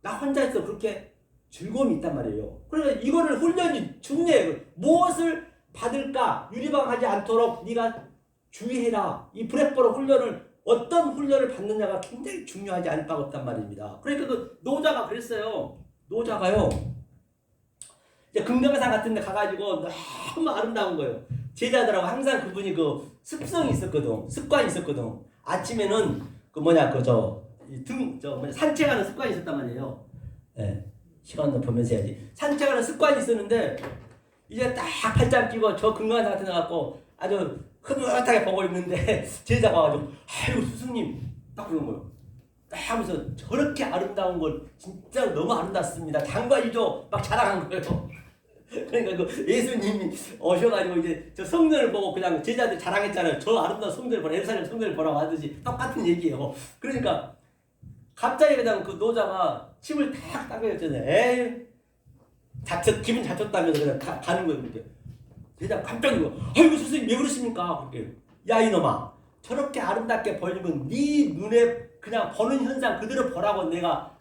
나 혼자 있어 그렇게 즐거움이 있단 말이에요. 그러니까 이거를 훈련이 중요해요. 무엇을 받을까 유리방하지 않도록 네가 주의해라. 이 브레퍼로 훈련을 어떤 훈련을 받느냐가 굉장히 중요하지 않을 바가 없단 말입니다. 그러니까 그 노자가 그랬어요. 노자가요. 이제 금강산 같은 데 가가지고 너무 아름다운 거예요. 제자들하고 항상 그분이 그 습성이 있었거든. 습관이 있었거든. 아침에는 그 뭐냐 산책하는 습관이 있었단 말이에요. 예. 시간도 보면서 해야지. 산책하는 습관이 있었는데 이제 딱 팔짱 끼고 저 금강산 같은 데 갖고 아주 흐뭇하게 보고 있는데 제자가 와가지고 아이고 스승님 딱 그런 거예요. 딱 하면서 저렇게 아름다운 걸 진짜 너무 아름답습니다. 장관이죠. 막 자랑한 거예요. 그러니까 그 예수님이 오셔가지고 이제 저 성전을 보고 그냥 제자들 자랑했잖아요. 저 아름다운 성전을 보라 예루살렘 성전을 보라고 하듯이 똑같은 얘기예요. 그러니까 갑자기 그냥 그 노자가 침을 탁 닦아줬잖아요. 에이 기분 잡혔다면서 그냥 가는 거예요. 그렇게 제자 깜짝 놀고 아이고 스승님 왜 그러십니까? 그렇게 야 이놈아 저렇게 아름답게 보이는 건 네 눈에 그냥 보는 현상 그대로 보라고 내가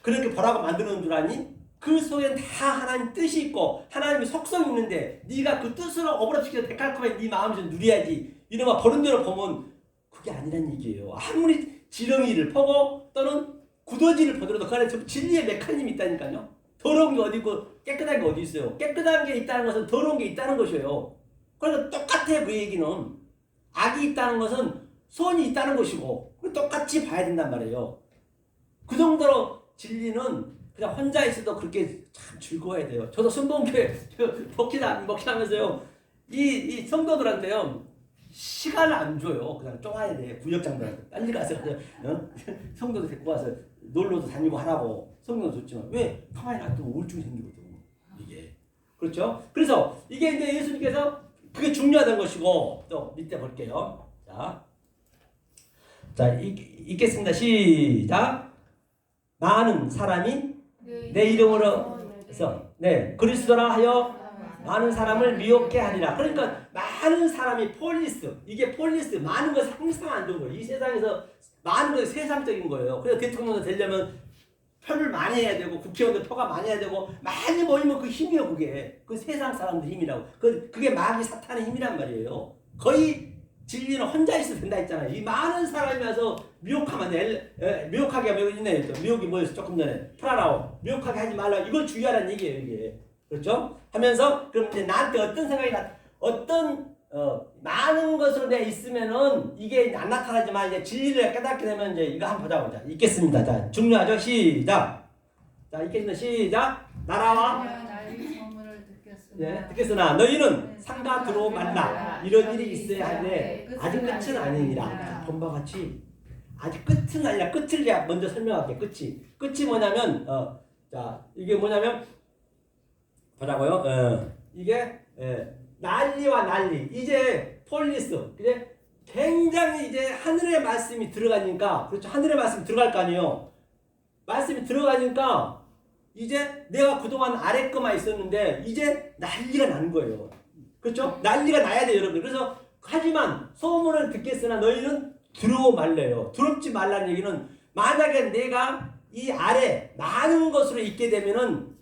그렇게 보라고 만드는 줄 아니? 그 속에 다 하나님 뜻이 있고 하나님의 속성이 있는데 네가 그 뜻으로 어브럽시켜서 데칼코마니 네 마음에서 누려야지. 이놈아 보는 대로 보면 그게 아니란 얘기예요. 아무리 지렁이를 퍼고 또는 구더지를 보더라도 그 안에 진리의 메커니즘이 있다니까요. 더러운 게 어디 있고 깨끗한 게 어디 있어요. 깨끗한 게 있다는 것은 더러운 게 있다는 것이에요. 그러니까 똑같아 그 얘기는. 악이 있다는 것은 선이 있다는 것이고 똑같이 봐야 된단 말이에요. 그 정도로 진리는 그냥 혼자 있어도 그렇게 참 즐거워야 돼요. 저도 순봉교회 목회하면서요. 이 성도들한테요. 시간을 안 줘요. 그냥 쫓아야 돼. 구역장들한테. 빨리 가서 성도들 데리고 와서 놀러도 다니고 하라고. 성경은 좋지만 왜? 가만히 놔두면 우울증이 생기거든. 이게. 그렇죠? 그래서 이게 이제 예수님께서 그게 중요하다는 것이고 또 밑에 볼게요. 자 읽겠습니다. 시작. 많은 사람이 내 이름으로 해서 그리스도라 하여 많은 사람을 미혹게 하리라. 그러니까 많은 사람이 폴리스 이게 폴리스 많은 것은 항상 안 좋은 거예요. 이 세상에서 많은 것이 세상적인 거예요. 그래서 대통령도 되려면 표를 많이 해야 되고 국회의원들 표가 많이 해야 되고 많이 모이면 그 힘이요. 그게 그 세상 사람들 힘이라고. 그게 마귀 사탄의 힘이란 말이에요. 거의 진리는 혼자 있어도 된다 했잖아요. 이 많은 사람이 와서 미혹하면 미혹하게 하면 미혹이 뭐였어? 조금 전에 프라라오 미혹하게 하지 말라. 이걸 주의하라는 얘기예요. 이게 그렇죠? 하면서 그럼 이제 나한테 어떤 생각이 많은 것으로 내가 있으면은 이게 안 나타나지만 이제 진리를 깨닫게 되면 이제 이거 한번 보자고. 자, 읽겠습니다. 자, 중요하죠? 시작. 자, 읽겠습니다. 시작. 나라와 듣겠으나 너희는 상가 들어 말라. 이런 일이 있어야 하되 아직 끝은 아니니라. 본바 같이 아직 끝은 아니라 끝을 내가 먼저 설명할게. 끝이 뭐냐면 자 이게 뭐냐면 보자고요. 이게 난리와 난리. 이제 폴리스. 이제 굉장히 이제 하늘의 말씀이 들어가니까 그렇죠. 하늘의 말씀이 들어갈 거 아니에요. 말씀이 들어가니까 이제 내가 그동안 아래 거만 있었는데 이제 난리가 나는 거예요. 그렇죠? 난리가 나야 돼요, 여러분들. 그래서 하지만 소문을 듣겠으나 너희는 두려워 말래요. 두렵지 말라는 얘기는 만약에 내가 이 아래 많은 것으로 있게 되면은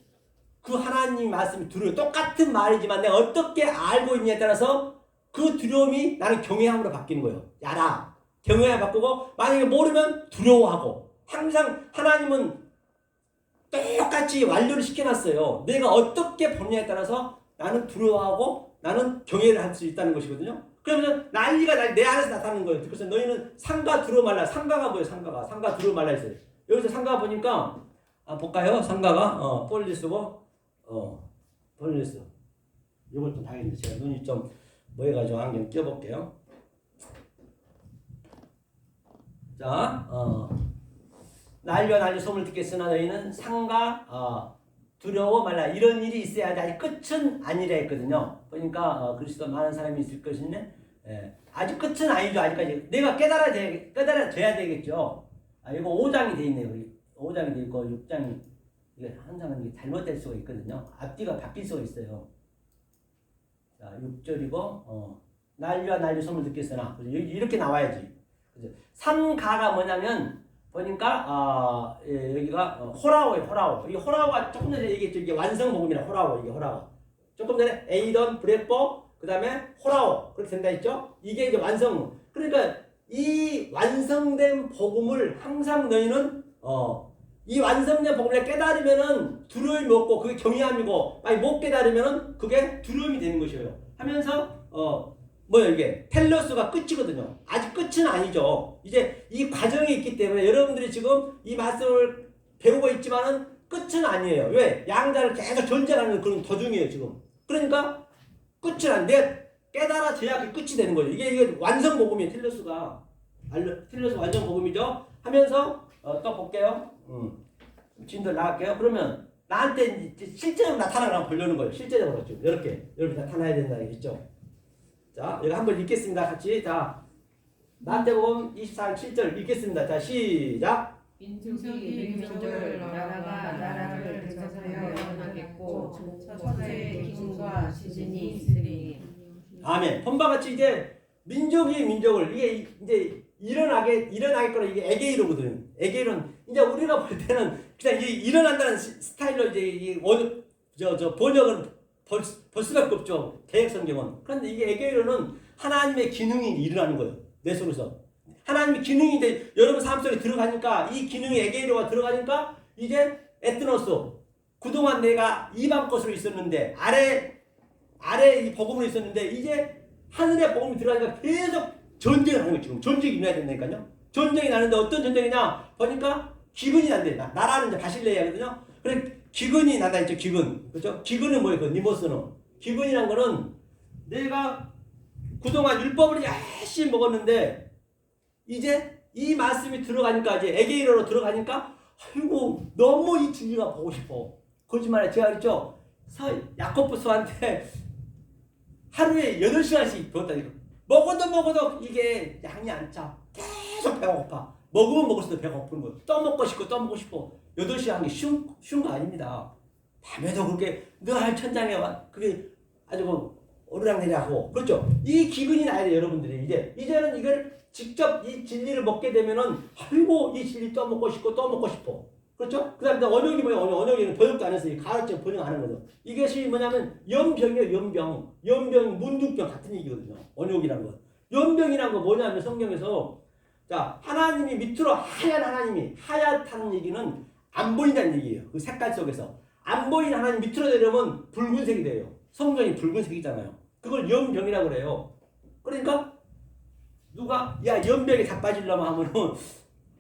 그 하나님 말씀이 두려워. 똑같은 말이지만 내가 어떻게 알고 있냐에 따라서 그 두려움이 나는 경외함으로 바뀌는 거예요. 야라. 경외함 바꾸고 만약에 모르면 두려워하고 항상 하나님은 똑같이 완료를 시켜놨어요. 내가 어떻게 보느냐에 따라서 나는 두려워하고 나는 경외를 할 수 있다는 것이거든요. 그러면 난리가 내 안에서 나타나는 거예요. 그래서 너희는 상가 두려워 말라. 상가가 뭐예요? 상가 두려워 말라 했어요. 여기서 상가 보니까 볼까요? 상가가 폴리스고 폴리스. 이걸 좀 당연히 제가 눈이 좀 뭐 해가지고 안경 껴볼게요. 자, 난리 소문을 듣겠으나 너희는 상가 두려워 말라. 이런 일이 있어야 돼. 아직 끝은 아니라 했거든요. 그러니까 그리스도 많은 사람이 있을 것인데 아직 끝은 아니죠. 아직까지 내가 깨달아져야 되겠죠. 이거 5장이 돼 있네요. 5장이 돼 있고 6장이 이게 항상 이게 잘못될 수가 있거든요. 앞뒤가 바뀔 수가 있어요. 자, 6절이고 난리 소문을 듣겠으나 이렇게 나와야지. 삼가가 뭐냐면 보니까 여기가 호라오예요. 호라오. 이 호라오가 조금 전에 얘기했죠. 이게 완성복음이라 호라오. 이게 호라오. 조금 전에 에이던, 브레포, 그 다음에 호라오 그렇게 된다 했죠. 이게 이제 완성. 그러니까 이 완성된 복음을 항상 너희는 이 완성된 복음을 깨달으면은 두려움이 없고 그게 경외함이고 만약 못 깨달으면은 그게 두려움이 되는 것이에요. 하면서 뭐야 이게 텔러스가 끝이거든요. 아직 끝은 아니죠. 이제 이 과정이 있기 때문에 여러분들이 지금 이 말씀을 배우고 있지만은 끝은 아니에요. 왜? 양자를 계속 전제하는 그런 도중이에요 지금. 그러니까 끝은 안 돼. 깨달아져야 그 끝이 되는 거예요. 이게 완성 복음이에요. 텔러스 완성 복음이죠. 하면서 또 볼게요. 진도 나갈게요. 그러면 나한테 실제로 나타나면 보려는 거예요. 실제적으로 좀 이렇게 나타나야 된다는 얘기죠. 자, 여기 한번 읽겠습니다. 같이. 자, 마태복음 24장 7절 읽겠습니다. 자, 시작. 민족이 민족을 나라가 나라를 대적하여 일어나겠고 천하에 기근과 지진이 있으리. 아멘. 본바 같이 이제 민족이 민족을 이게 이제 일어나겠거나 이게 에게이로거든요. 에게이로는 이제 우리가 볼 때는 그냥 일어난다는 스타일로 이제 번역은 볼 수밖에 없죠. 개역 성경은. 그런데 이게 에게이로는 하나님의 기능이 일어나는 거예요. 내 속에서. 하나님의 기능이 이제 여러분 삶 속에 들어가니까 이 기능이 에게이로가 들어가니까 이제 에트노스. 그동안 내가 이방 것으로 있었는데 아래 이 복음으로 있었는데 이제 하늘의 복음이 들어가니까 계속 전쟁을 하는 거예요. 지금 전쟁이 일어나야 된다니까요. 전쟁이 나는데 어떤 전쟁이냐 보니까 기근이 난대. 나라는 이제 바실레아거든요. 그래 기근이 나다 있죠. 기근. 그렇죠? 기근은 뭐예요? 그 니모스는. 기근이란 거는 내가 그동안 율법을 열심히 먹었는데 이제 이 말씀이 들어가니까 이제 에게이로로 들어가니까 아이고 너무 이 진리가 보고 싶어. 거짓말에 제가 그랬죠. 야코브스한테 하루에 8시간씩 배웠다니까. 먹어도 이게 양이 안 차. 계속 배가 고파. 먹으면 먹을수록 배가 고픈 거예요. 또 먹고 싶어. 8시간 하는 게 쉬운 거 아닙니다. 밤에도 그렇게 늘 천장에 와. 그게 아주 오르락내리락하고. 그렇죠? 이 기근이 나야 돼요, 여러분들이. 이제는 이걸 직접 이 진리를 먹게 되면은 아이고 이 진리 또 먹고 싶어. 그렇죠? 그 다음에 언역이 뭐예요? 언역에는 번역도 안 해서 가르쳐 번역 안 하는 거죠. 이것이 뭐냐면 연병이에요, 연병. 연병, 문둥병 같은 얘기거든요. 언역이라는 건. 연병이라는 건 뭐냐면 성경에서 자, 하나님이 밑으로 하얗다는 얘기는 안 보인다는 얘기예요. 그 색깔 속에서. 안 보이는 하나님 밑으로 내려오면 붉은색이 돼요. 성경이 붉은색이잖아요. 그걸 연병이라고 그래요. 그러니까 누가 야 연병에 다 빠지려면 하면은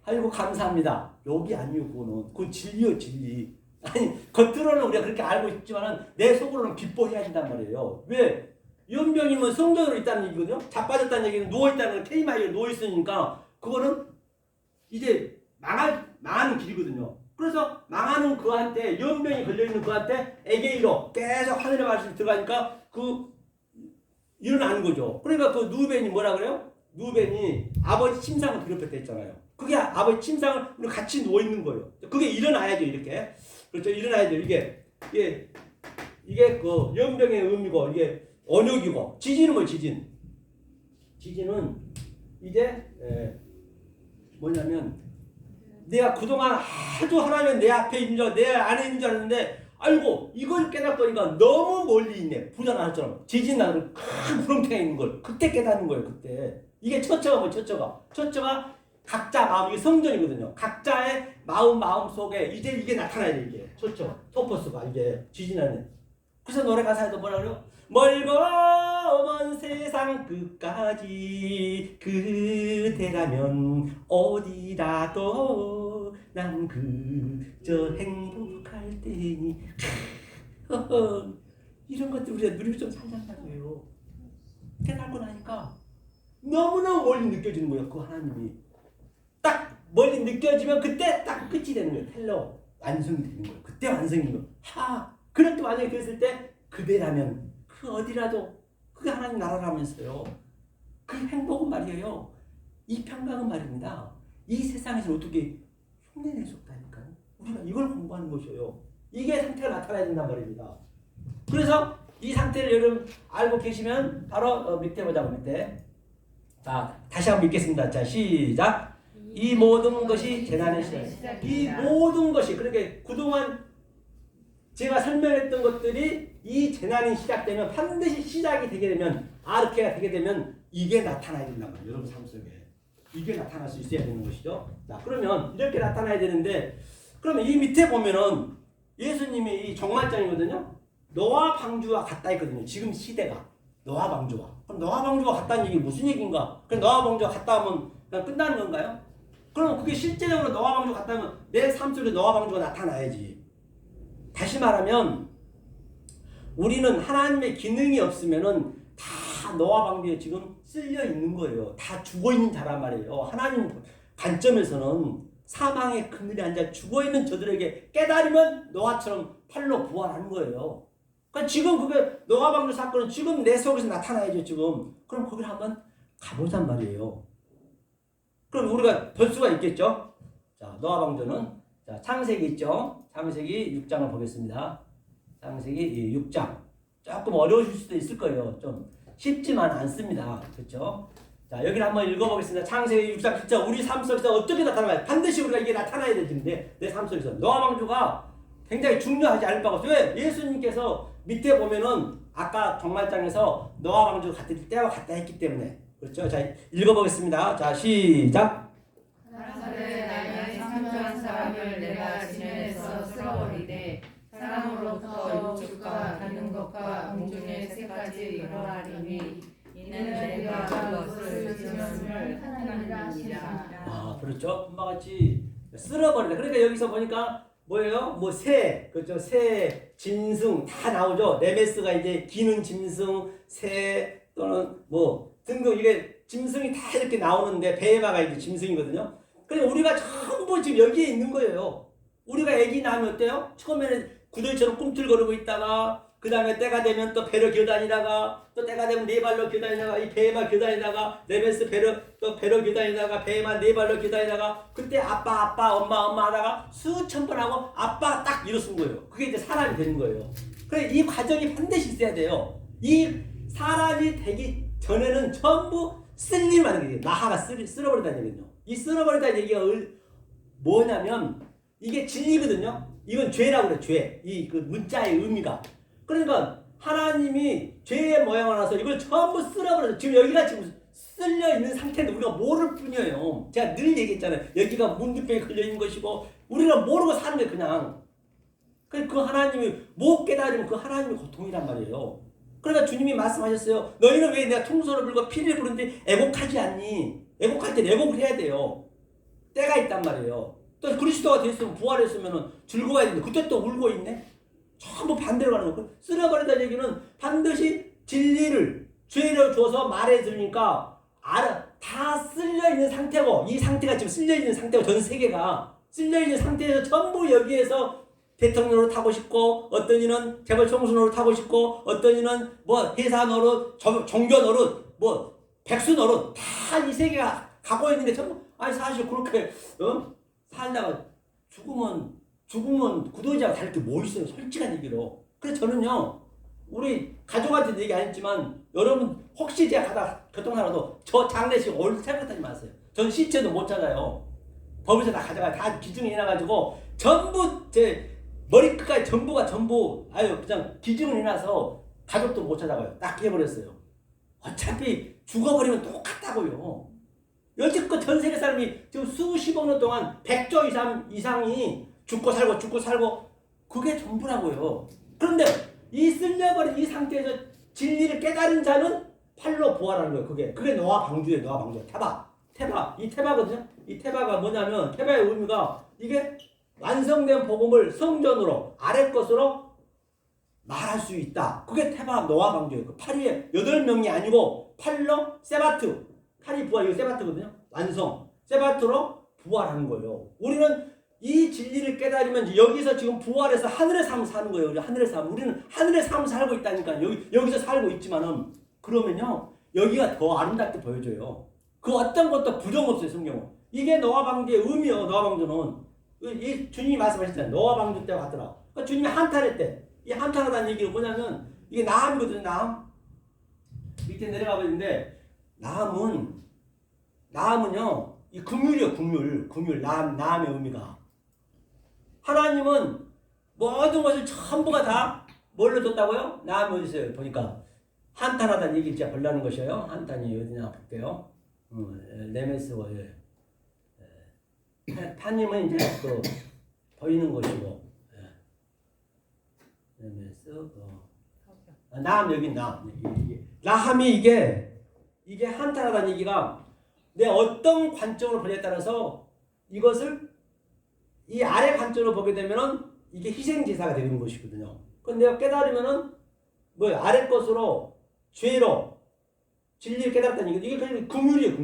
아이고 감사합니다. 여기 아니요 그거는. 그건 진리요 진리. 아니 겉으로는 우리가 그렇게 알고 있지만은 내 속으로는 기뻐해야 된단 말이에요. 왜? 연병이면 성전으로 있다는 얘기거든요. 자빠졌다는 얘기는 누워있다는 케이마이에 누워있으니까 그거는 이제 망하는 길이거든요. 그래서 망하는 그한테 연병이 걸려있는 그한테 에게이로 계속 하늘의 말씀이 들어가니까 일어나는 거죠. 그러니까 그 누벤이 뭐라 그래요? 누벤이 아버지 침상을 괴롭혔다 했잖아요. 그게 아버지 침상을 우리 같이 누워 있는 거예요. 그게 일어나야죠 이렇게. 그렇죠. 일어나야죠. 이게 그 연병의 의미고 이게 언역이고 지진은 뭐 지진. 지진은 이제 뭐냐면 내가 그동안 아주 하나님 내 앞에 있는 줄 내 안에 있는 줄 알았는데 아이고 이걸 깨닫보니까 너무 멀리 있네. 부자나처럼 지진 나는 큰 구렁텅이에 있는 걸 그때 깨닫는 거예요. 그때 이게 처처가 뭐 처처가 각자 마음 이게 성전이거든요. 각자의 마음 속에 이제 이게 나타나야 돼. 이게 처처 토퍼스가 이게 지진하는. 그래서 노래 가사에도 뭐라 그래요? 멀고 먼 세상 끝까지 그대라면 어디라도 난 그저 행복할 테니 이런 것들 우리가 누리고 좀 살자고요. 깨닫고 나니까 너무너무 멀리 느껴지는 거예요. 그 하나님이 딱 멀리 느껴지면 그때 딱 끝이 되는 거예요. 텔러 완성이 되는 거예요. 그때 완성인 거예요. 그렇게 완전히 됐을 때 그대라면 그 어디라도 그게 하나님 나라라면서요. 그 행복은 말이에요. 이 평강은 말입니다. 이 세상에서 어떻게 흉내낼 수 없다니까요. 우리가 이걸 공부하는 것이에요. 이게 상태가 나타나야 된단 말입니다. 그래서 이 상태를 여러분 알고 계시면 바로 밑에 보자고 밑에. 자 다시 한번 읽겠습니다. 자 시작. 이 모든 것이 재난의 시작. 이 모든 것이 그러니까 그동안 제가 설명했던 것들이 이 재난이 시작되면 반드시 시작이 되게 되면 아르케가 되게 되면 이게 나타나야 된단 말이에요. 여러분 삶 속에 이게 나타날 수 있어야 되는 것이죠. 자 그러면 이렇게 나타나야 되는데 그러면 이 밑에 보면은 예수님이 이 종말장이거든요. 노아 방주와 같다 했거든요. 지금 시대가 노아 방주와. 그럼 노아 방주와 같다는 얘기 무슨 얘기인가? 그럼 노아 방주와 같다 하면 그냥 끝나는 건가요? 그럼 그게 실제적으로 노아 방주와 같다면 내 삶 속에 노아 방주가 나타나야지. 다시 말하면 우리는 하나님의 기능이 없으면은 다 노아 방주에 지금 쓸려 있는 거예요. 다 죽어 있는 자란 말이에요. 하나님 관점에서는 사망의 그늘에 앉아 죽어 있는 저들에게 깨달으면 노아처럼 팔로 부활하는 거예요. 그러니까 지금 그게 노아 방주 사건은 지금 내 속에서 나타나야죠. 지금 그럼 거기를 한번 가보잔 말이에요. 그럼 우리가 볼 수가 있겠죠. 자 노아 방주는 자 창세기 있죠. 창세기 6장을 보겠습니다. 창세기 6장. 조금 어려우실 수도 있을 거예요. 좀 쉽지만 않습니다. 그렇죠? 자, 여기를 한번 읽어보겠습니다. 창세기 6장 진짜 우리 삶 속에서 어떻게 나타나요? 반드시 우리가 이게 나타나야 되는데 내 삶 속에서 노아 방주가 굉장히 중요하지 않을 바가 없어요. 왜? 예수님께서 밑에 보면은 아까 종말장에서 노아 방주가 같을 때와 같다 했기 때문에 그렇죠? 자, 읽어보겠습니다. 자, 시작. 사람들의 나의 창조한 사람을 내가 지면에서 쓸어버리되 사람으로부터 육축과 닿는 것과 공중의 새까지 일어나리니 이는 내가 그것을 지었음을 하나님이라. 그렇죠. 금방 같이 쓸어버린다. 그러니까 여기서 보니까 뭐예요? 뭐 새, 그렇죠? 새, 짐승 다 나오죠. 레메스가 이제 기는 짐승, 새 또는 뭐 등등 이게 짐승이 다 이렇게 나오는데 베헤마가 이제 짐승이거든요. 그러니까 우리가 전부 지금 여기에 있는 거예요. 우리가 아기 낳으면 어때요? 처음에는 구들처럼 꿈틀거리고 있다가 그 다음에 때가 되면 또 배로 기어다니다가 또 때가 되면 네 발로 기어다니다가 이 베헤마 기어다니다가 레메스 배로 기어다니다가 베헤마 네 발로 기어다니다가 그때 아빠 엄마 하다가 수천 번 하고 아빠 딱 일어선 거예요. 그게 이제 사람이 되는 거예요. 그래 이 과정이 반드시 있어야 돼요. 이 사람이 되기 전에는 전부 쓸림하는 얘기예요. 나하가 쓸어버린다는 얘기죠. 이 쓸어버린다는 얘기가 뭐냐면 이게 진리거든요. 이건 죄라고 그래. 죄. 이 그 문자의 의미가. 그러니까 하나님이 죄의 모양을 나서 이걸 전부 쓸어버려서 지금 여기가 지금 쓸려 있는 상태인데 우리가 모를 뿐이에요. 제가 늘 얘기했잖아요. 여기가 문득병에 걸려 있는 것이고 우리가 모르고 사는 게 그냥. 그 하나님이 못 깨달으면 그 하나님의 고통이란 말이에요. 그러니까 주님이 말씀하셨어요. 너희는 왜 내가 통소를 불고 피를 부르는데 애곡하지 않니? 애곡할 때 애곡을 해야 돼요. 때가 있단 말이에요. 또 그리스도가 됐으면 부활했으면 즐거워야 되는데 그때 또 울고 있네? 전부 반대로 가는 거고 쓸어버린다는 얘기는 반드시 진리를 죄를 줘서 말해 들으니까 다 쓸려있는 상태고 이 상태가 지금 쓸려있는 상태고 전 세계가 쓸려있는 상태에서 전부 여기에서 대통령 노릇 하고 싶고 어떤 이는 재벌 총수 노릇 하고 싶고 어떤 이는 뭐 회사 노릇 종교 노릇 뭐 백수노릇 다 이 세계가 갖고 있는 게 전부 아니 사실 그렇게 살다가 죽으면 구도자가 다를 게 뭐 있어요. 솔직한 얘기로. 그래서 저는요 우리 가족한테도 얘기 안 했지만 여러분 혹시 제가 가다 교통사고도 저 장례식 올 생각하지 마세요. 전 시체도 못 찾아요. 법에서 다 가져가요. 다 기증이 해놔가지고 전부 제 머리 끝까지 전부가 전부 아유 그냥 기증을 해놔서 가족도 못 찾아가요. 딱 해버렸어요. 어차피 죽어버리면 똑같다고요. 여지껏 전 세계 사람이 지금 수십억 년 동안 100조 이상이 죽고 살고 그게 전부라고요. 그런데 이 쓸려버린 이 상태에서 진리를 깨달은 자는 팔로 부활하는 거예요. 그게 노아 방주예요. 노아 방주. 태바. 이 태바거든요. 이 태바가 뭐냐면 태바의 의미가 이게 완성된 복음을 성전으로 아래 것으로 말할 수 있다. 그게 태바 노아 방주예요. 그 8위에 8명이 아니고 팔로 세바트. 8이 부활 이거 세바트거든요. 완성. 세바트로 부활하는 거예요. 우리는 이 진리를 깨달으면 여기서 지금 부활해서 하늘의 삶을 사는 거예요. 우리 하늘의 삶. 우리는 하늘의 삶을 살고 있다니까. 여기서 살고 있지만은 그러면요. 여기가 더 아름답게 보여져요. 그 어떤 것도 부정 없어요. 성경은. 이게 노아 방주의 의미요. 노아 방주는 이 주님이 말씀하셨잖아요. 노아 방주 때와 같더라. 그러니까 주님이 한탄했대. 이 한탄하다는 얘기가 뭐냐면 이게 나함이거든요. 나함. 밑에 내려가 보는데 나함은요. 이 긍휼이요. 긍휼. 나함의 의미가. 하나님은 모든 것을 전부가 다 뭘로 줬다고요? 나함이 어디 있어요? 보니까 한탄하다는 얘기를 제가 보려는 것이에요. 한탄이 어디냐 볼게요. 레메스워에 탄님은 이제 그 보이는 것이고 레메스 나함 여기 나함이 이게 한탄하다는 얘기가 내 어떤 관점으로 보냐에 따라서 이것을 이 아래 관점으로 보게 되면은 이게 희생제사가 되는 것이거든요. 그런데 내가 깨달으면은 뭐예요? 아래 것으로 죄로 진리를 깨달았다는 얘기. 이게 그냥 긍휼이에요.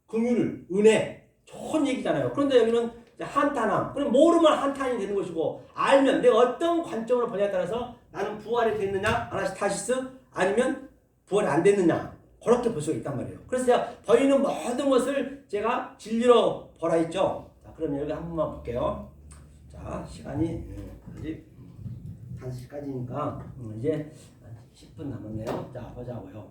긍휼, 은혜, 좋은 얘기잖아요. 그런데 여기는 한탄함. 그럼 모르면 한탄이 되는 것이고 알면 내가 어떤 관점으로 보냐에 따라서 나는 부활이 됐느냐, 아나스타시스 아니면 부활이 안 됐느냐. 그렇게 볼 수가 있단 말이에요. 그래서 제가 보이는 모든 것을 제가 진리로 보라 했죠. 자, 그럼 여기 한 번만 볼게요. 자, 시간이 아직 5시까지니까 이제 10분 남았네요. 자, 보자고요.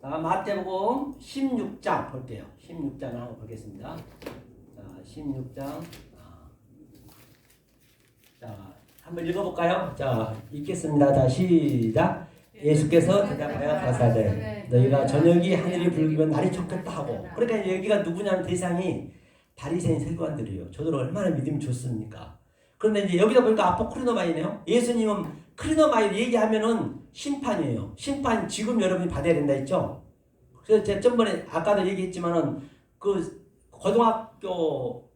자, 마태복음 16장 볼게요. 16장을 한번 보겠습니다. 자, 16장. 자, 한번 읽어볼까요? 자, 읽겠습니다. 자, 시작. 예수께서 대답하여 가사대 너희가 저녁이 하늘이 붉으면 날이 좋겠다 하고. 그러니까 여기가 누구냐면 대상이 바리새인 서기관들이에요. 저들 얼마나 믿음이 좋습니까? 그런데 이제 여기다 보니까 아포크리노마이네요. 예수님은 크리노마이 얘기하면은 심판이에요. 심판 지금 여러분이 받아야 된다 했죠. 그래서 제가 전번에 아까도 얘기했지만은 그 고등학교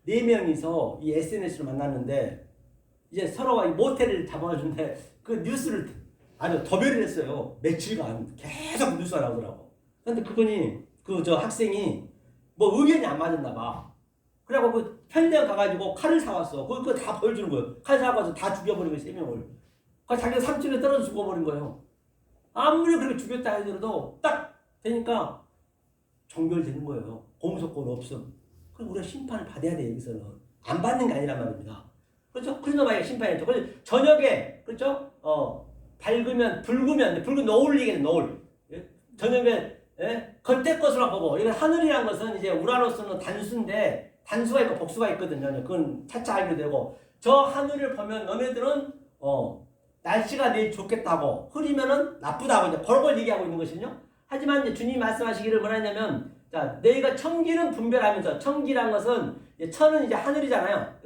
4명이서 이 SNS를 만났는데 이제 서로가 모텔을 잡아주는데 그 뉴스를 아주 도배를 했어요. 며칠간 계속 뉴스가 나오더라고. 근데 그분이 저 학생이 뭐 의견이 안 맞았나 봐. 그래갖고 그 편의점 가가지고 칼을 사왔어. 그거 다 보여주는 거예요. 칼 사와서 다 죽여버린 거예요. 3명을. 그 자기가 3층에 떨어져 죽어버린 거예요. 아무리 그렇게 죽였다 하더라도 딱 되니까 종결되는 거예요. 공소권 없음. 그럼 우리가 심판을 받아야 돼. 여기서는 안 받는 게 아니란 말입니다. 그렇죠? 크리노마이가 심판이죠. 그래서 저녁에 그렇죠? 붉으면 노을이겠네. 노을. 예? 저녁에 겉에 것으로 보고 이건 하늘이라는 것은 이제 우라노스는 단수인데 단수가 있고 복수가 있거든요. 그건 차차 알게 되고 저 하늘을 보면 너네들은 날씨가 내일 좋겠다고 흐리면은 나쁘다고 이제 그런 걸 얘기하고 있는 것이거든요. 하지만 이제 주님이 말씀하시기를 뭐냐면 자 너희가 청기는 분별하면서 청기란 것은 이제 천은 이제 하늘이잖아요.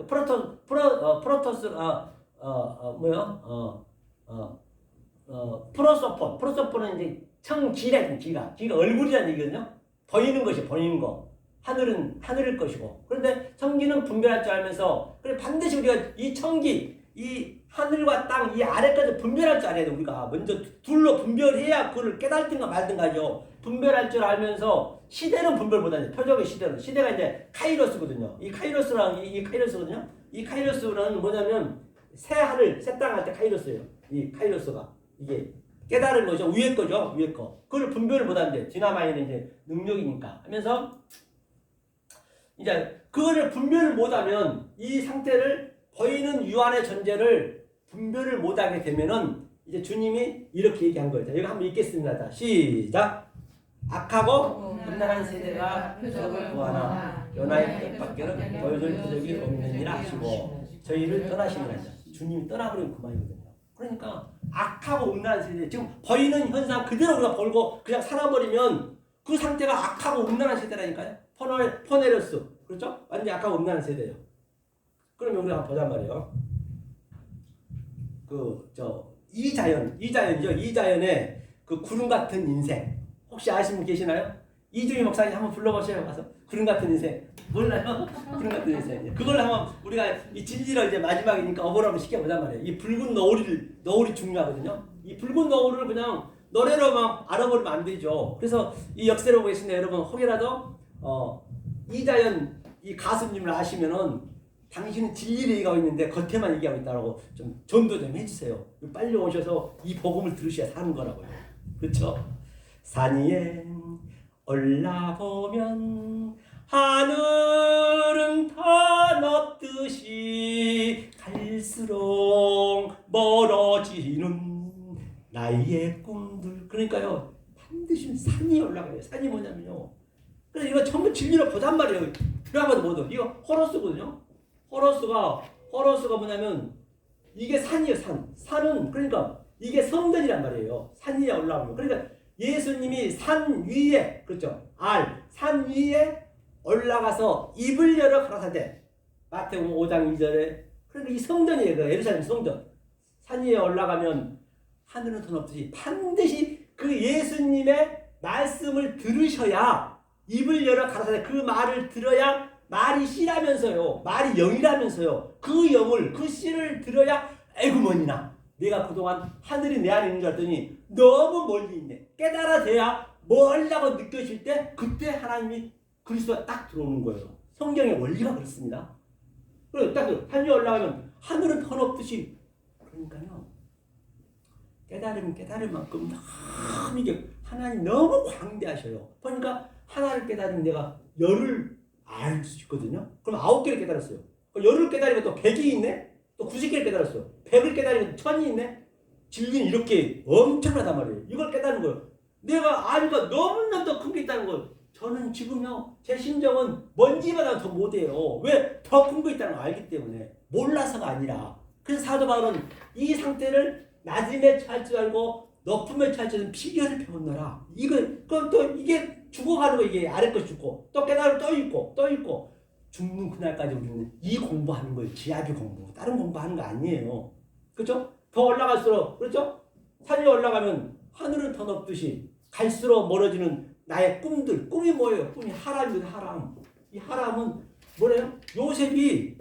프로소폰은 이제 청기라 기가 얼굴이라는 얘기거든요. 보이는 것이 보이는 거. 하늘은 하늘일 것이고. 그런데 청기는 분별할 줄 알면서 그래 반드시 우리가 이 청기 이 하늘과 땅 이 아래까지 분별할 줄 알아야 돼. 우리가 먼저 둘로 분별해야 그걸 깨달든가 말든가죠. 분별할 줄 알면서 시대는 분별 못하죠. 표적의 시대가 이제 카이로스거든요. 이 카이로스랑 이 카이로스거든요. 이 카이로스는 뭐냐면 새 하늘 새 땅 할 때 카이로스예요. 이 카이로스가 이게 깨달은 거죠. 위에 거죠. 위에 거. 그걸 분별을 못하는데 디나마이는 이제 능력이니까 하면서 이제 그거를 분별을 못하면 이 상태를 보이는 유한의 존재를 분별을 못하게 되면은 이제 주님이 이렇게 얘기한 거예요. 자, 이거 한번 읽겠습니다. 자, 시작. 악하고 음란한 세대가 표적을 구하나 연하의 표적밖에는 보여줄 표적이 없느니라 하시고 저희를 떠나시니라. 주님이 떠나버리면 그만이거든요. 그러니까 악하고 음란한 세대 지금 보이는 현상 그대로 우리가 벌고 그냥 살아버리면 그 상태가 악하고 음란한 세대라니까요. 포네르스 그렇죠? 완전 악하고 음란한 세대예요. 그러면 우리가 한번 보자 말이에요. 이자연이죠. 이자연의 그 구름 같은 인생 혹시 아시는 분 계시나요? 이주희 목사님 한번 불러보세요. 가서 구름 같은 인생 몰라요? 구름 같은 인생 그걸 한번 우리가 이 진리를 이제 마지막이니까 어버를 한번 시켜보자 말이에요. 이 붉은 너울이 중요하거든요. 이 붉은 너울을 그냥 노래로만 알아버리면 안 되죠. 그래서 이 역세로 계신 여러분 혹이라도 이자연 이 가수님을 아시면은 당신은 진리를 얘기하고 있는데 겉에만 얘기하고 있다라고 좀 전도 좀 해주세요. 빨리 오셔서 이 복음을 들으셔야 사는 거라고요. 그렇죠? 산 위에 올라보면 하늘은 더 높듯이 갈수록 멀어지는 나의 꿈들. 그러니까요 반드시 산이 올라가요. 산이 뭐냐면요. 그래서 이거 전부 진리로 보단 말이에요. 그래야만 뭐든 이거 호러스거든요. 호러스가 뭐냐면 이게 산이에요. 산은 그러니까 이게 성전이란 말이에요. 산 위에 올라오면 그러니까 예수님이 산 위에 그렇죠. 산 위에 올라가서 입을 열어 가라사대 마태복음 5장 2절에 그러니까 이 성전이에요. 그 예루살렘 성전. 산 위에 올라가면 하늘은 더 높듯이 반드시 그 예수님의 말씀을 들으셔야 입을 열어 가라사대 그 말을 들어야 말이 씨라면서요. 말이 영이라면서요. 그 영을 그 씨를 들어야 아이고 머니나 내가 그동안 하늘이 내 안에 있는 줄 알았더니 너무 멀리 있네. 깨달아져야 멀다고 느껴질 때 그때 하나님이 그리스도가 딱 들어오는 거예요. 성경의 원리가 그렇습니다. 그리고 딱 하늘에 올라가면 하늘은 더 높듯이 그러니까요. 깨달을 만큼 너무 이게 하나님 너무 광대하셔요. 그러니까 하나를 깨달으면 내가 열을 알 수 있거든요. 그럼 9개를 깨달았어요. 열을 깨달으면 또 100이 있네. 또 90개를 깨달았어요. 100을 깨달으면 1000이 있네. 진리는 이렇게 엄청나단 말이에요. 이걸 깨달은 거예요. 내가 아니가 너무나도 큰 게 있다는 거예요. 저는 지금요 제 심정은 먼지보다 더 못해요. 왜? 더 큰 거 있다는 걸 알기 때문에. 몰라서가 아니라. 그래서 사도 바울은 이 상태를 낮음에 처할 줄 알고 높음에 처할 줄 아는 비결을 배웠노라. 그럼 또 이게 죽어가는 거 이게 아래 거 죽고 또 깨달으면 또 있고 죽는 그날까지 우리는 이 공부하는 거예요. 지하비 공부. 다른 공부하는 거 아니에요. 그렇죠? 더 올라갈수록 그렇죠? 산에 올라가면 하늘은 더 높듯이 갈수록 멀어지는 나의 꿈들. 꿈이 뭐예요? 꿈이 하람입니다. 하람. 이 하람은 뭐래요? 요셉이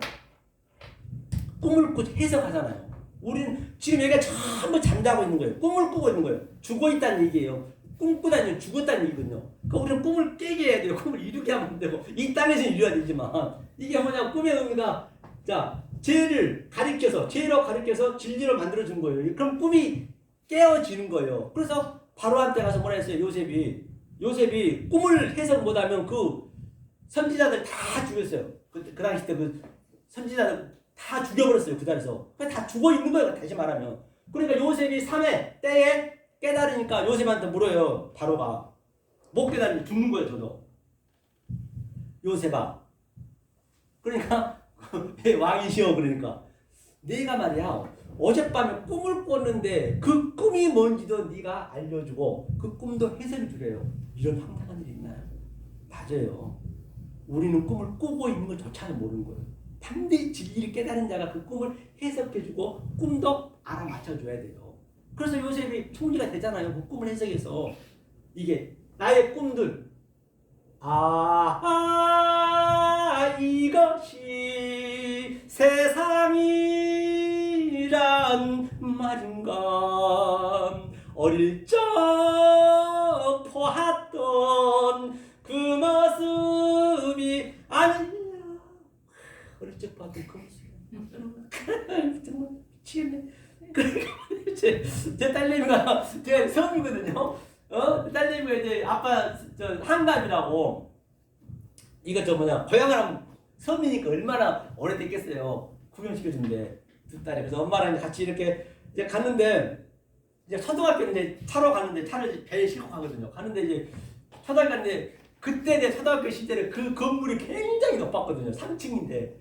꿈을 꾸고 해석하잖아요. 우리는 지금 여기가 전부 잠자고 있는 거예요. 꿈을 꾸고 있는 거예요. 죽어 있다는 얘기예요. 꿈꾸다는 얘기는 죽었다는 얘기거든요. 그러니까 우리는 꿈을 깨게 해야 돼요. 꿈을 이루게 하면 안 되고 이 땅에서는 이루어야 되지만 이게 뭐냐면 꿈의 의미가 자 죄로 가리켜서 진리로 만들어준 거예요. 그럼 꿈이 깨어지는 거예요. 그래서 바로한테 가서 뭐라 했어요? 요셉이 꿈을 해석 못하면 그 선지자들 다 죽였어요. 그 당시 때 그 선지자들 다 죽여버렸어요. 그 자리에서. 다 죽어 있는 거예요. 다시 말하면. 그러니까 요셉이 3회 때에 깨달으니까 요셉한테 물어요. 바로가. 못 깨달으면 죽는 거예요. 저도. 요셉아. 그러니까 왕이시여. 그러니까 내가 말이야 어젯밤에 꿈을 꿨는데 그 꿈이 뭔지도 네가 알려주고 그 꿈도 해석해 주래요. 이런 황당한 일이 있나요? 맞아요. 우리는 꿈을 꾸고 있는 걸 조차도 모르는 거예요. 반드시 진리를 깨달은 자가 그 꿈을 해석해주고 꿈도 알아맞혀줘야 돼요. 그래서 요셉이 총리가 되잖아요. 그 꿈을 해석해서 이게 나의 꿈들 이것이 세상이란 말인가 어릴 적 보았던 그 모습이 아니라 어릴 적 봤던 그 모습이 정말 미치겠네. 그러니까 제 딸내미가 제가 섬이거든요. 딸내미가 이제 아빠 저 한갑이라고 이거 저 뭐냐 고향을 하면 섬이니까 얼마나 오래됐겠어요. 구경시켜준대 두 딸이. 그래서 엄마랑 같이 이렇게 이제 갔는데 이제 초등학교 이제 차로 가는데 차를 배에 싣고 가거든요. 가는데 이제 초등학교 갔는데 그때 내 초등학교 시절에 그 건물이 굉장히 높았거든요. 3층인데